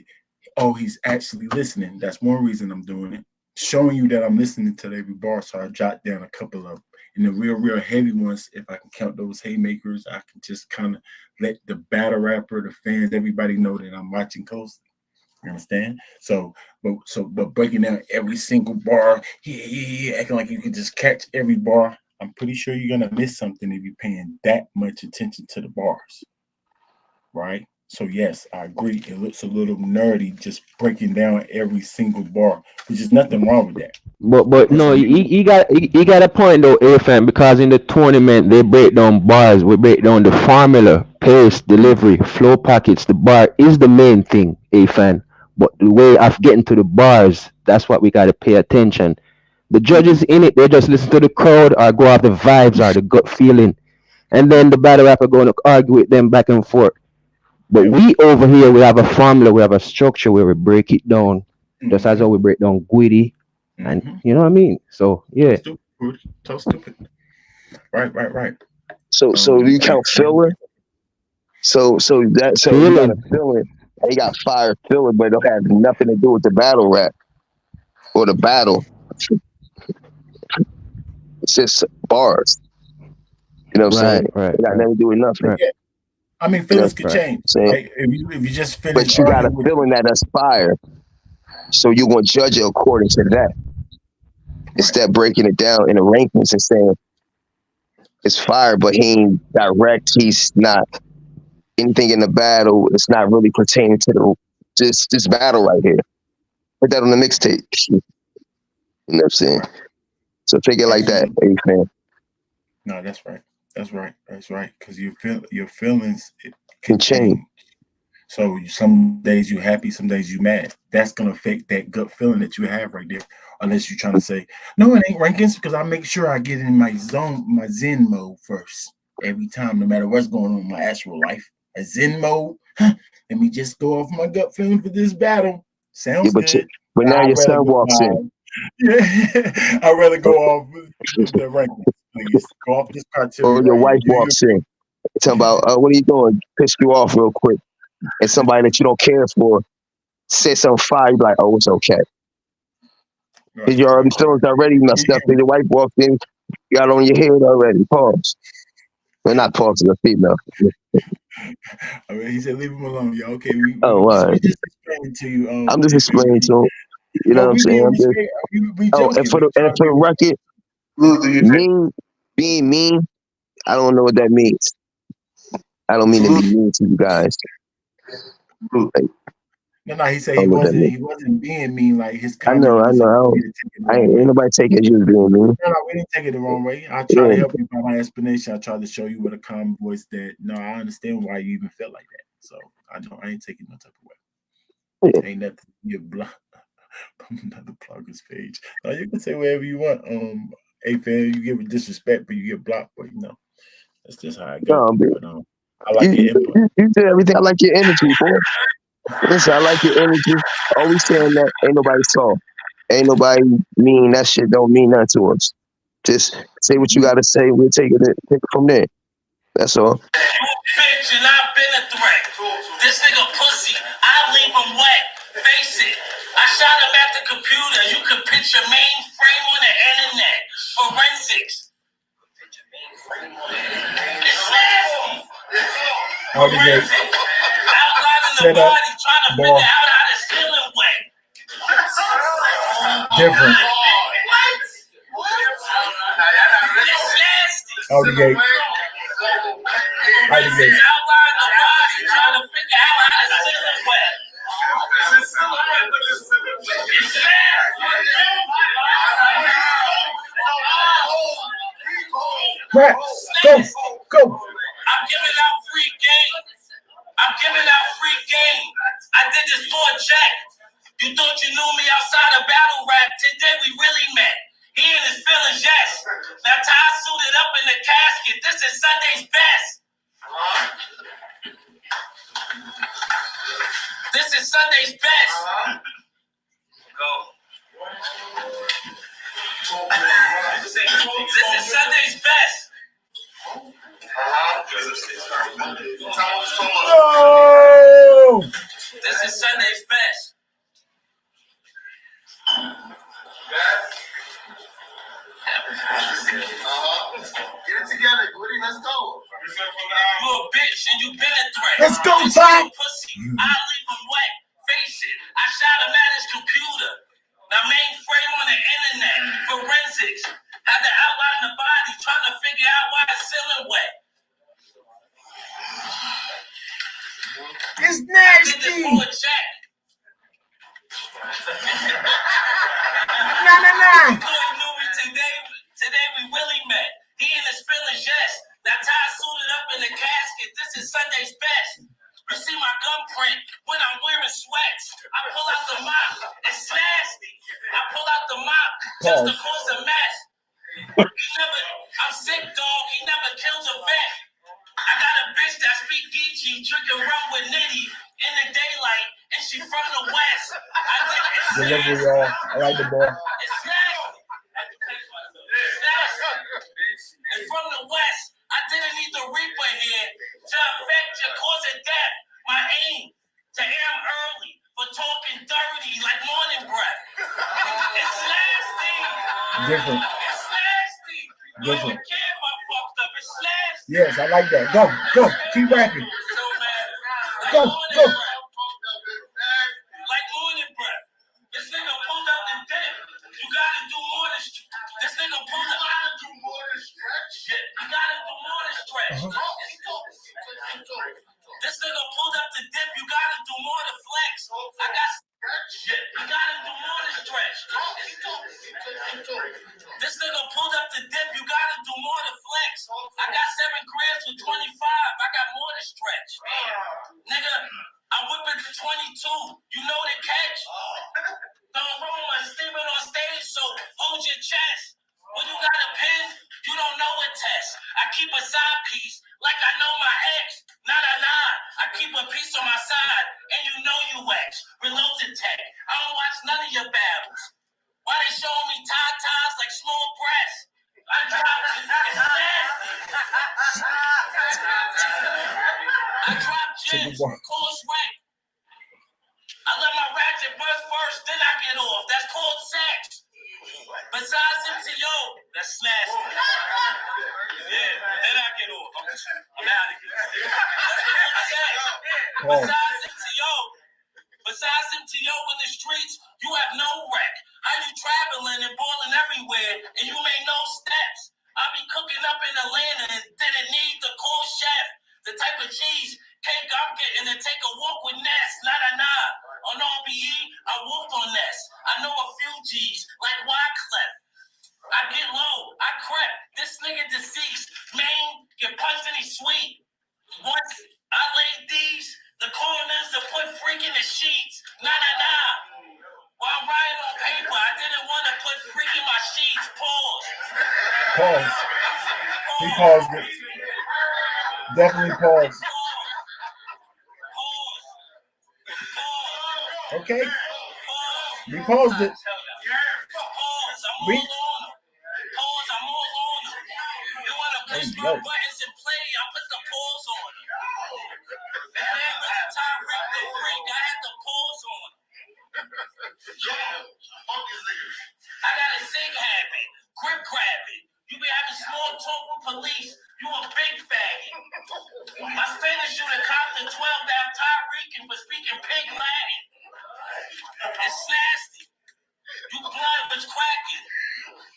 oh, he's actually listening. That's one reason I'm doing it. Showing you that I'm listening to every bar. So I jot down a couple of them. And the real heavy ones, if I can count those haymakers, I can just kind of let the battle rapper, the fans, everybody know that I'm watching closely. You understand? But breaking down every single bar, acting like you can just catch every bar. I'm pretty sure you're gonna miss something if you're paying that much attention to the bars, right? So yes, I agree. It looks a little nerdy just breaking down every single bar, which is nothing wrong with that. But no, Personally, he got a point though, AFM, because in the tournament they break down bars, we break down the formula, pace, delivery, flow packets. The bar is the main thing, AFM. But the way of getting to the bars, that's what we gotta pay attention. The judges in it, they just listen to the crowd or go off the vibes or the gut feeling. And then the battle rapper going to argue with them back and forth. But yeah. we over here, we have a formula, we have a structure where we break it down, just as how we break down Gwitty, and you know what I mean. So yeah, Stupid, so stupid. Right. So do you count filler? So you got a feeling. filler. They got fire filler, but it don't have nothing to do with the battle rap or the battle. It's just bars. You know what I'm saying? Right. It got nothing to do with nothing. Right. Yeah. I mean, You know feelings what could I'm Right. change, saying? right? If you just finish But you got a arguing with feeling that that's fire. So you're going to judge it according to that. Instead of breaking it down in the rankings and saying it's fire, but he ain't direct. He's not anything in the battle. It's not really pertaining to the this battle right here. Put that on the mixtape. You know what I'm saying? Right. So take it like that, Absolutely. man. No, that's right. That's right. That's right. Because your feelings Can can change. change. So some days you happy, some days you mad. That's gonna affect that gut feeling that you have right there. Unless you're trying to say, no, it ain't rankings because I make sure I get in my zone, my Zen mode first every time, no matter what's going on in my actual life. A Zen mode. Let me just go off my gut feeling for this battle. Yeah, Sounds good. but now I'd your rather son go. walks in. Yeah, I'd rather go off the rankings. Please go off this criteria Or your right wife here. walks in. Talking about, what are you doing? Piss you off real quick. And somebody that you don't care for say something fire, you be like, oh, it's okay. Because your feelings already messed up. And your wife walked in, you got on your head already. Pause. Well, not pause, it's a female. I mean, he said, "Leave him alone, y'all." Okay, Right. we just explaining to you. I'm just If explaining to him. You know no, what I'm we saying? being I'm just, respect. We and joking. for We trying to the be record, Salute to you, Jay. being mean, I don't know what that means. I don't mean to be mean to you guys. Salute. Like, No. He said I don't know what that means. he wasn't being mean. Like his I comment know. wasn't for you to take it the wrong Ain't way. nobody take it as you being mean. No, we didn't take it the wrong way. I try Yeah. to help you by my explanation. I tried to show you with a calm voice that no, I understand why you even feel like that. So I ain't taking no type of way. Yeah. Ain't nothing. You block another bloggers page. No, you can say whatever you want. Hey fan, you give it disrespect, but you get blocked. But that's just how I go. No, But I like your input. you did everything. I like your energy, boy. Listen, I like your energy. Always saying that ain't nobody soft. Ain't nobody mean. That shit don't mean nothing to us. Just say what you gotta say. We'll take it from there. That's all. Bitch, and I've been a threat. This nigga pussy, I leave him wet. Face it, I shot him at the computer. You could picture mainframe on the internet. Forensics. It's nasty. Forensics. Outlining the Set up, body, trying to bar. figure out how the ceiling went. Different. What? It's nasty. Out the gate. Out the gate. Outlining the body, trying to figure out how the ceiling went. It's Right. Go. I'm giving out free game. I did this for a check. You thought you knew me outside of battle rap. Today we really met. He and his feelings, yes. Now Ty suited up in the casket. This is Sunday's best. This is Sunday's best. Go. This is Sunday's best. No. This is Sunday's best. Get it together, Goody. Let's go. You a bitch and you been a threat. Let's go, This Ty. nigga pussy, I leave him wet. Face it, I shot him at his computer. Now mainframe on the internet. Forensics. Had to outline the body, trying to figure out why it's ceiling wet. It's Did this nasty. for a check. Nah. You knew me today we really met. He and his feelings, yes. Now Ty suited up in the casket. This is Sunday's best. You see my gum print when I'm wearing sweats. I pull out the mop. It's nasty. I pull out the mop just to cause a mess. I'm sick, dog. He never kills a vet. I got a bitch that speak Geechee, drinking rum with Nitty in the daylight, and she from the West. I think it's Delivery, y'all. I like the ball. It's nasty. It's nasty. And from the West, I didn't need the Reaper here to affect your cause of death. My aim to am early for talking dirty like morning breath. It's nasty. Different. It's nasty. Go don't for even it. care if I fucked up. It's last. Yes, I like that. Go, go, keep rapping. So, man, like Go, morning go. breath. Like morning breath. This nigga pulled up the dip. You gotta do more than this nigga pulled up. Shit, you gotta do more than stretch. This nigga pulled up the dip. You gotta do more than flex. I got shit. You gotta do more than stretch. This nigga pulled up the dip. You gotta do more than flex. I got 7 grams for 25. I got more than stretch. Nigga, I whip it to 22. You know the catch? Don't roll my steaming on stage, so hold your chest. When you got a pen, you don't know a test. I keep a side piece like I know my ex. Nah. I keep a piece on my side, and you know you ex. Reloaded tech. I don't watch none of your battles. Why they showing me ties like small breasts? I drop it. It's nasty. I drop gems. Cool sweat. I let my ratchet burst first, then I get off. That's called sex. Besides MTO, that's nasty. Yeah, then I get off. I'm out of here. Besides MTO in the streets, you have no wreck. How you traveling and balling everywhere, and you made no steps? I be cooking up in Atlanta and didn't need the cool chef. The type of cheese cake I'm getting to take a walk with Ness. Nah. On RBE, I walked on Ness. I know a few G's, like Wyclef. I get low, I crep. This nigga deceased. Man, get punched and he's sweet. Once I laid these, the coroners to put freak in the sheets. Nah. While I'm writing on paper, I didn't want to put freak in my sheets. Pause. He paused it. Definitely pause. Okay. We paused it. We. I'm all on them. You want to push my buttons and play, I put the pause on. And then with the time Rick the freak, I had the pause on. I got a sick habit, grip grabbing. You be having small talk with police, you a big faggot. My Spanish shooter copped the 12 down Tyreek for speaking pig Latin. It's nasty. You blood was cracking.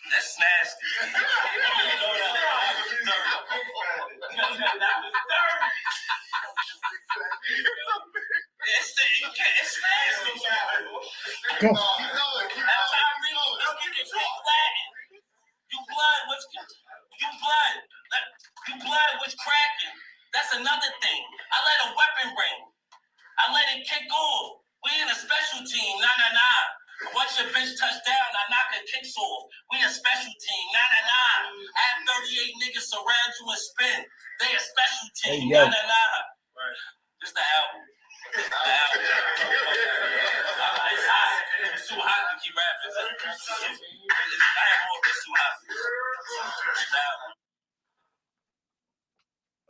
That's nasty. It's nasty. Go. You blood was cracking. That's another thing. I let a weapon ring. I let it kick off. We in a special team. Nah. Once your bitch touch down, I knock her kicks off. We a special team. Nah. I have 38 niggas surround you and spin. They a special team. Hey, yo. Nah. Right. It's the album. It's hot. It's too hot to keep rapping. I have more, but it's too hot. It's the album.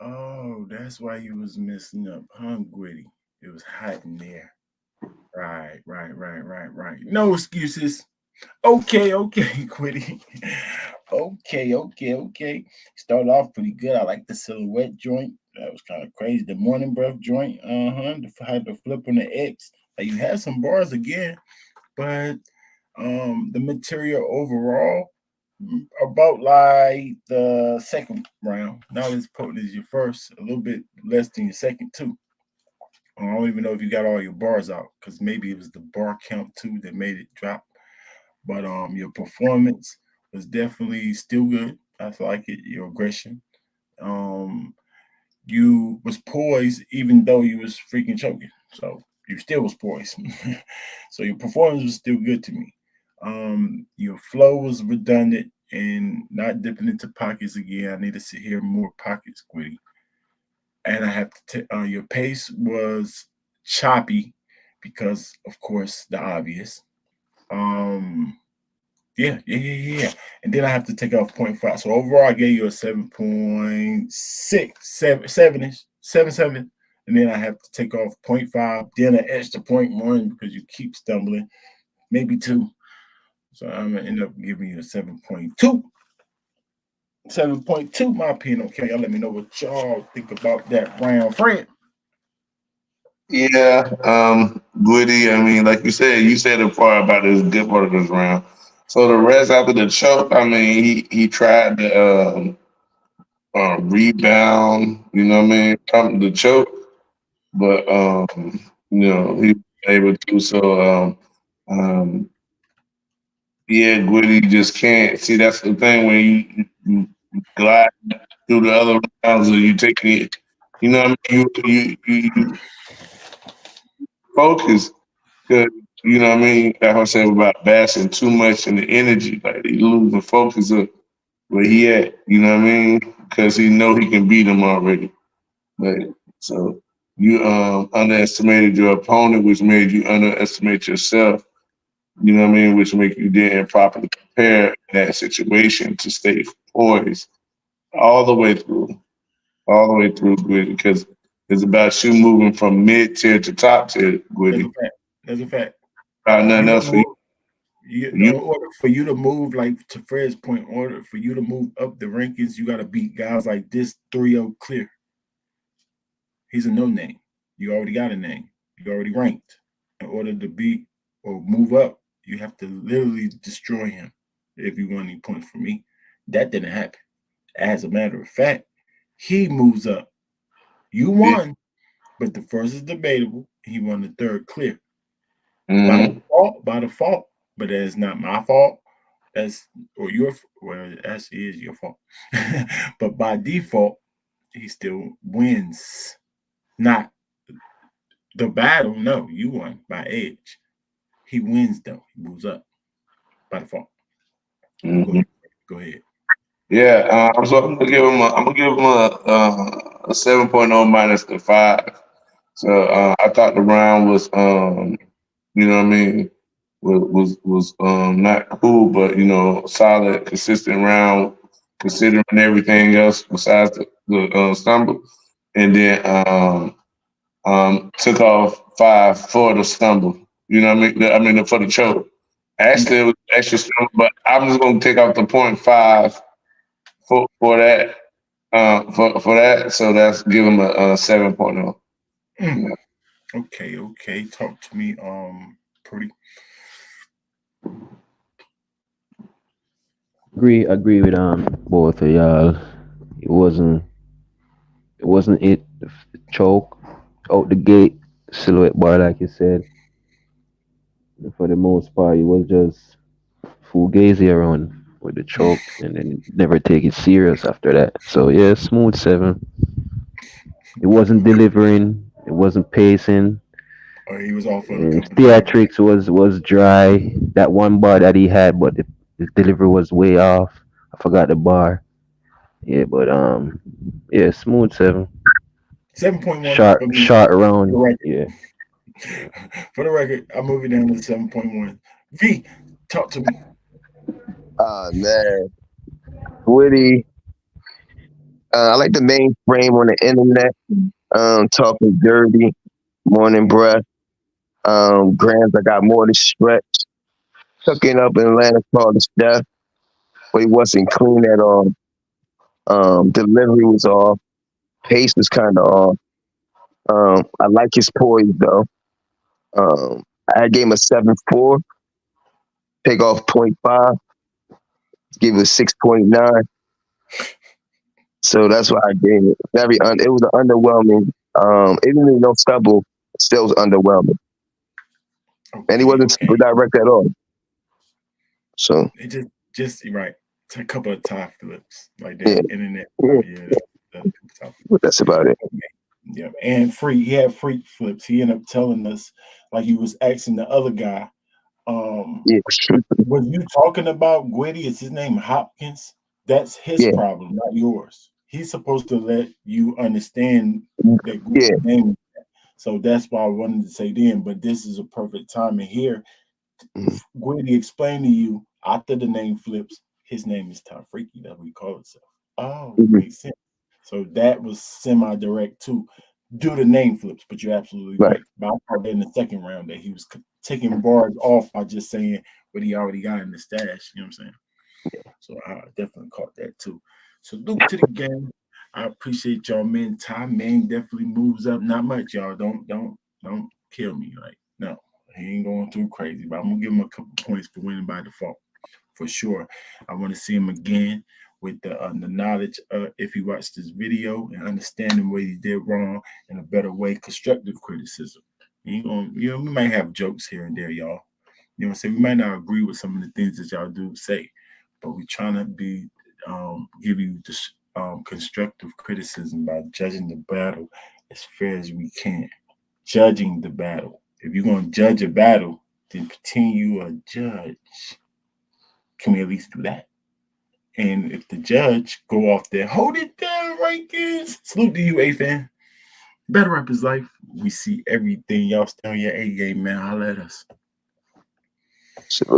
Oh, that's why you was messing up, huh, Gwitty? It was hot in there. Right. No excuses. Okay, Gwitty. Okay. Started off pretty good. I like the silhouette joint. That was kind of crazy. The morning breath joint. Had the flip on the X. Like, you had some bars again, but the material overall, about like the second round, not as potent as your first, a little bit less than your second too. I don't even know if you got all your bars out, because maybe it was the bar count too that made it drop. But your performance was definitely still good. I like it. Your aggression. You was poised even though you was freaking choking. So you still was poised. So your performance was still good to me. Your flow was redundant and not dipping into pockets again. I need to hear more pockets, Gwitty. And I have to your pace was choppy because, of course, the obvious. Yeah. And then I have to take off 0.5. So overall, I gave you a 7.6, 7-ish, 7. And then I have to take off 0.5, then an extra 0.1 because you keep stumbling, maybe 2. So I'm gonna end up giving you a 7.2. 7.2, my opinion. Okay, y'all let me know what y'all think about that round. Fred. Yeah, Goody. I mean, like you said the part about his good part of this round. So the rest after the choke, I mean, he tried to rebound. You know what I mean? Come the choke, but he was able to. So yeah, Goody just can't see. That's the thing when you glide through the other rounds, or you take it. You know what I mean? You focus. Cause you know what I mean? Like I said about bashing too much in the energy, like he losing focus of where he at. You know what I mean? Because he know he can beat him already. But so you underestimated your opponent, which made you underestimate yourself. You know what I mean? Which make you didn't properly prepare in that situation to stay poised all the way through, because it's about you moving from mid tier to top tier, That's a Gwitty. fact. That's a fact. Nothing You else for you. move, in You order for you to move, like to Fred's point, in order for you to move up the rankings, you got to beat guys like this 3-0 clear. He's a no name. You already got a name. You already ranked. In order to beat or move up, you have to literally destroy him if you want any points from me. That didn't happen. As a matter of fact, he moves up. You won, but the first is debatable. He won the third clear. By default, but that is not my fault. That's or your well, it actually is your fault. But by default, he still wins. Not the battle. No, you won by edge. He wins though. He moves up by default. Go ahead. Yeah, so I'm gonna give him a 7.0 minus the 5. So I thought the round was you know what I mean was not cool, but solid, consistent round considering everything else besides the stumble, and then took off 5 for the stumble. You know what I mean? I mean for the choke. Actually, it was extra stumble, but I'm just gonna take off the 0.5 for that. For that, so that's give him a 7.0. Okay. Talk to me, pretty. Agree with both of y'all. It wasn't it choke out the gate silhouette bar like you said. For the most part, it was just fugazi around with the choke, and then never take it serious after that. So yeah, smooth 7. It wasn't delivering. It wasn't pacing. He was off on a And couple of times. theatrics was dry. That one bar that he had, but the delivery was way off. I forgot the bar. Yeah, but yeah, smooth 7. 7.1 Short for me. short around. Yeah. For the record, I'm moving down to 7.1. V, talk to me. Man, Woody. I like the mainframe on the internet. Talking dirty, morning breath. Grams, I got more to stretch. Cooking up in Atlanta called his death, but he wasn't clean at all. Delivery was off. Pace was kind of off. I like his poise though. I gave him a 7.4. Take off 0.5. Give it a 6.9. So that's what I gave it. It was an underwhelming. Even though no stumble, still was underwhelming. And he wasn't super direct at all. So it just right. It's a couple of tie flips like that. Internet. That's about it. Yeah, and he had freak flips. He ended up telling us, like he was asking the other guy, was you talking about Gwitty? Is his name Hopkins? That's his problem, not yours. He's supposed to let you understand that Gwitty's name. So that's why I wanted to say then, but this is a perfect time in here. Gwitty explained to you after the name flips, his name is Tom Freaky, that we call itself. Oh, makes sense. So that was semi-direct too. Do the name flips, but you're absolutely right. But I thought in the second round that he was taking bars off by just saying what he already got in the stash. You know what I'm saying? So I definitely caught that too. Salute to the gang. I appreciate y'all, man. Ty Man definitely moves up. Not much, y'all. Don't kill me. Like, no, he ain't going too crazy, but I'm gonna give him a couple points for winning by default. For sure. I want to see him again with the knowledge if he watched this video and understanding what he did wrong in a better way, constructive criticism. We might have jokes here and there, y'all. You know what I'm saying? We might not agree with some of the things that y'all do say, but we're trying to be give you this constructive criticism by judging the battle as fair as we can. Judging the battle. If you're going to judge a battle, then pretend you a judge. Can we at least do that? And if the judge go off there, hold it down, rankings. Salute to you, A-Fan. Battle rap is life. We see everything. Y'all stay on your A game, man. Holla at us. So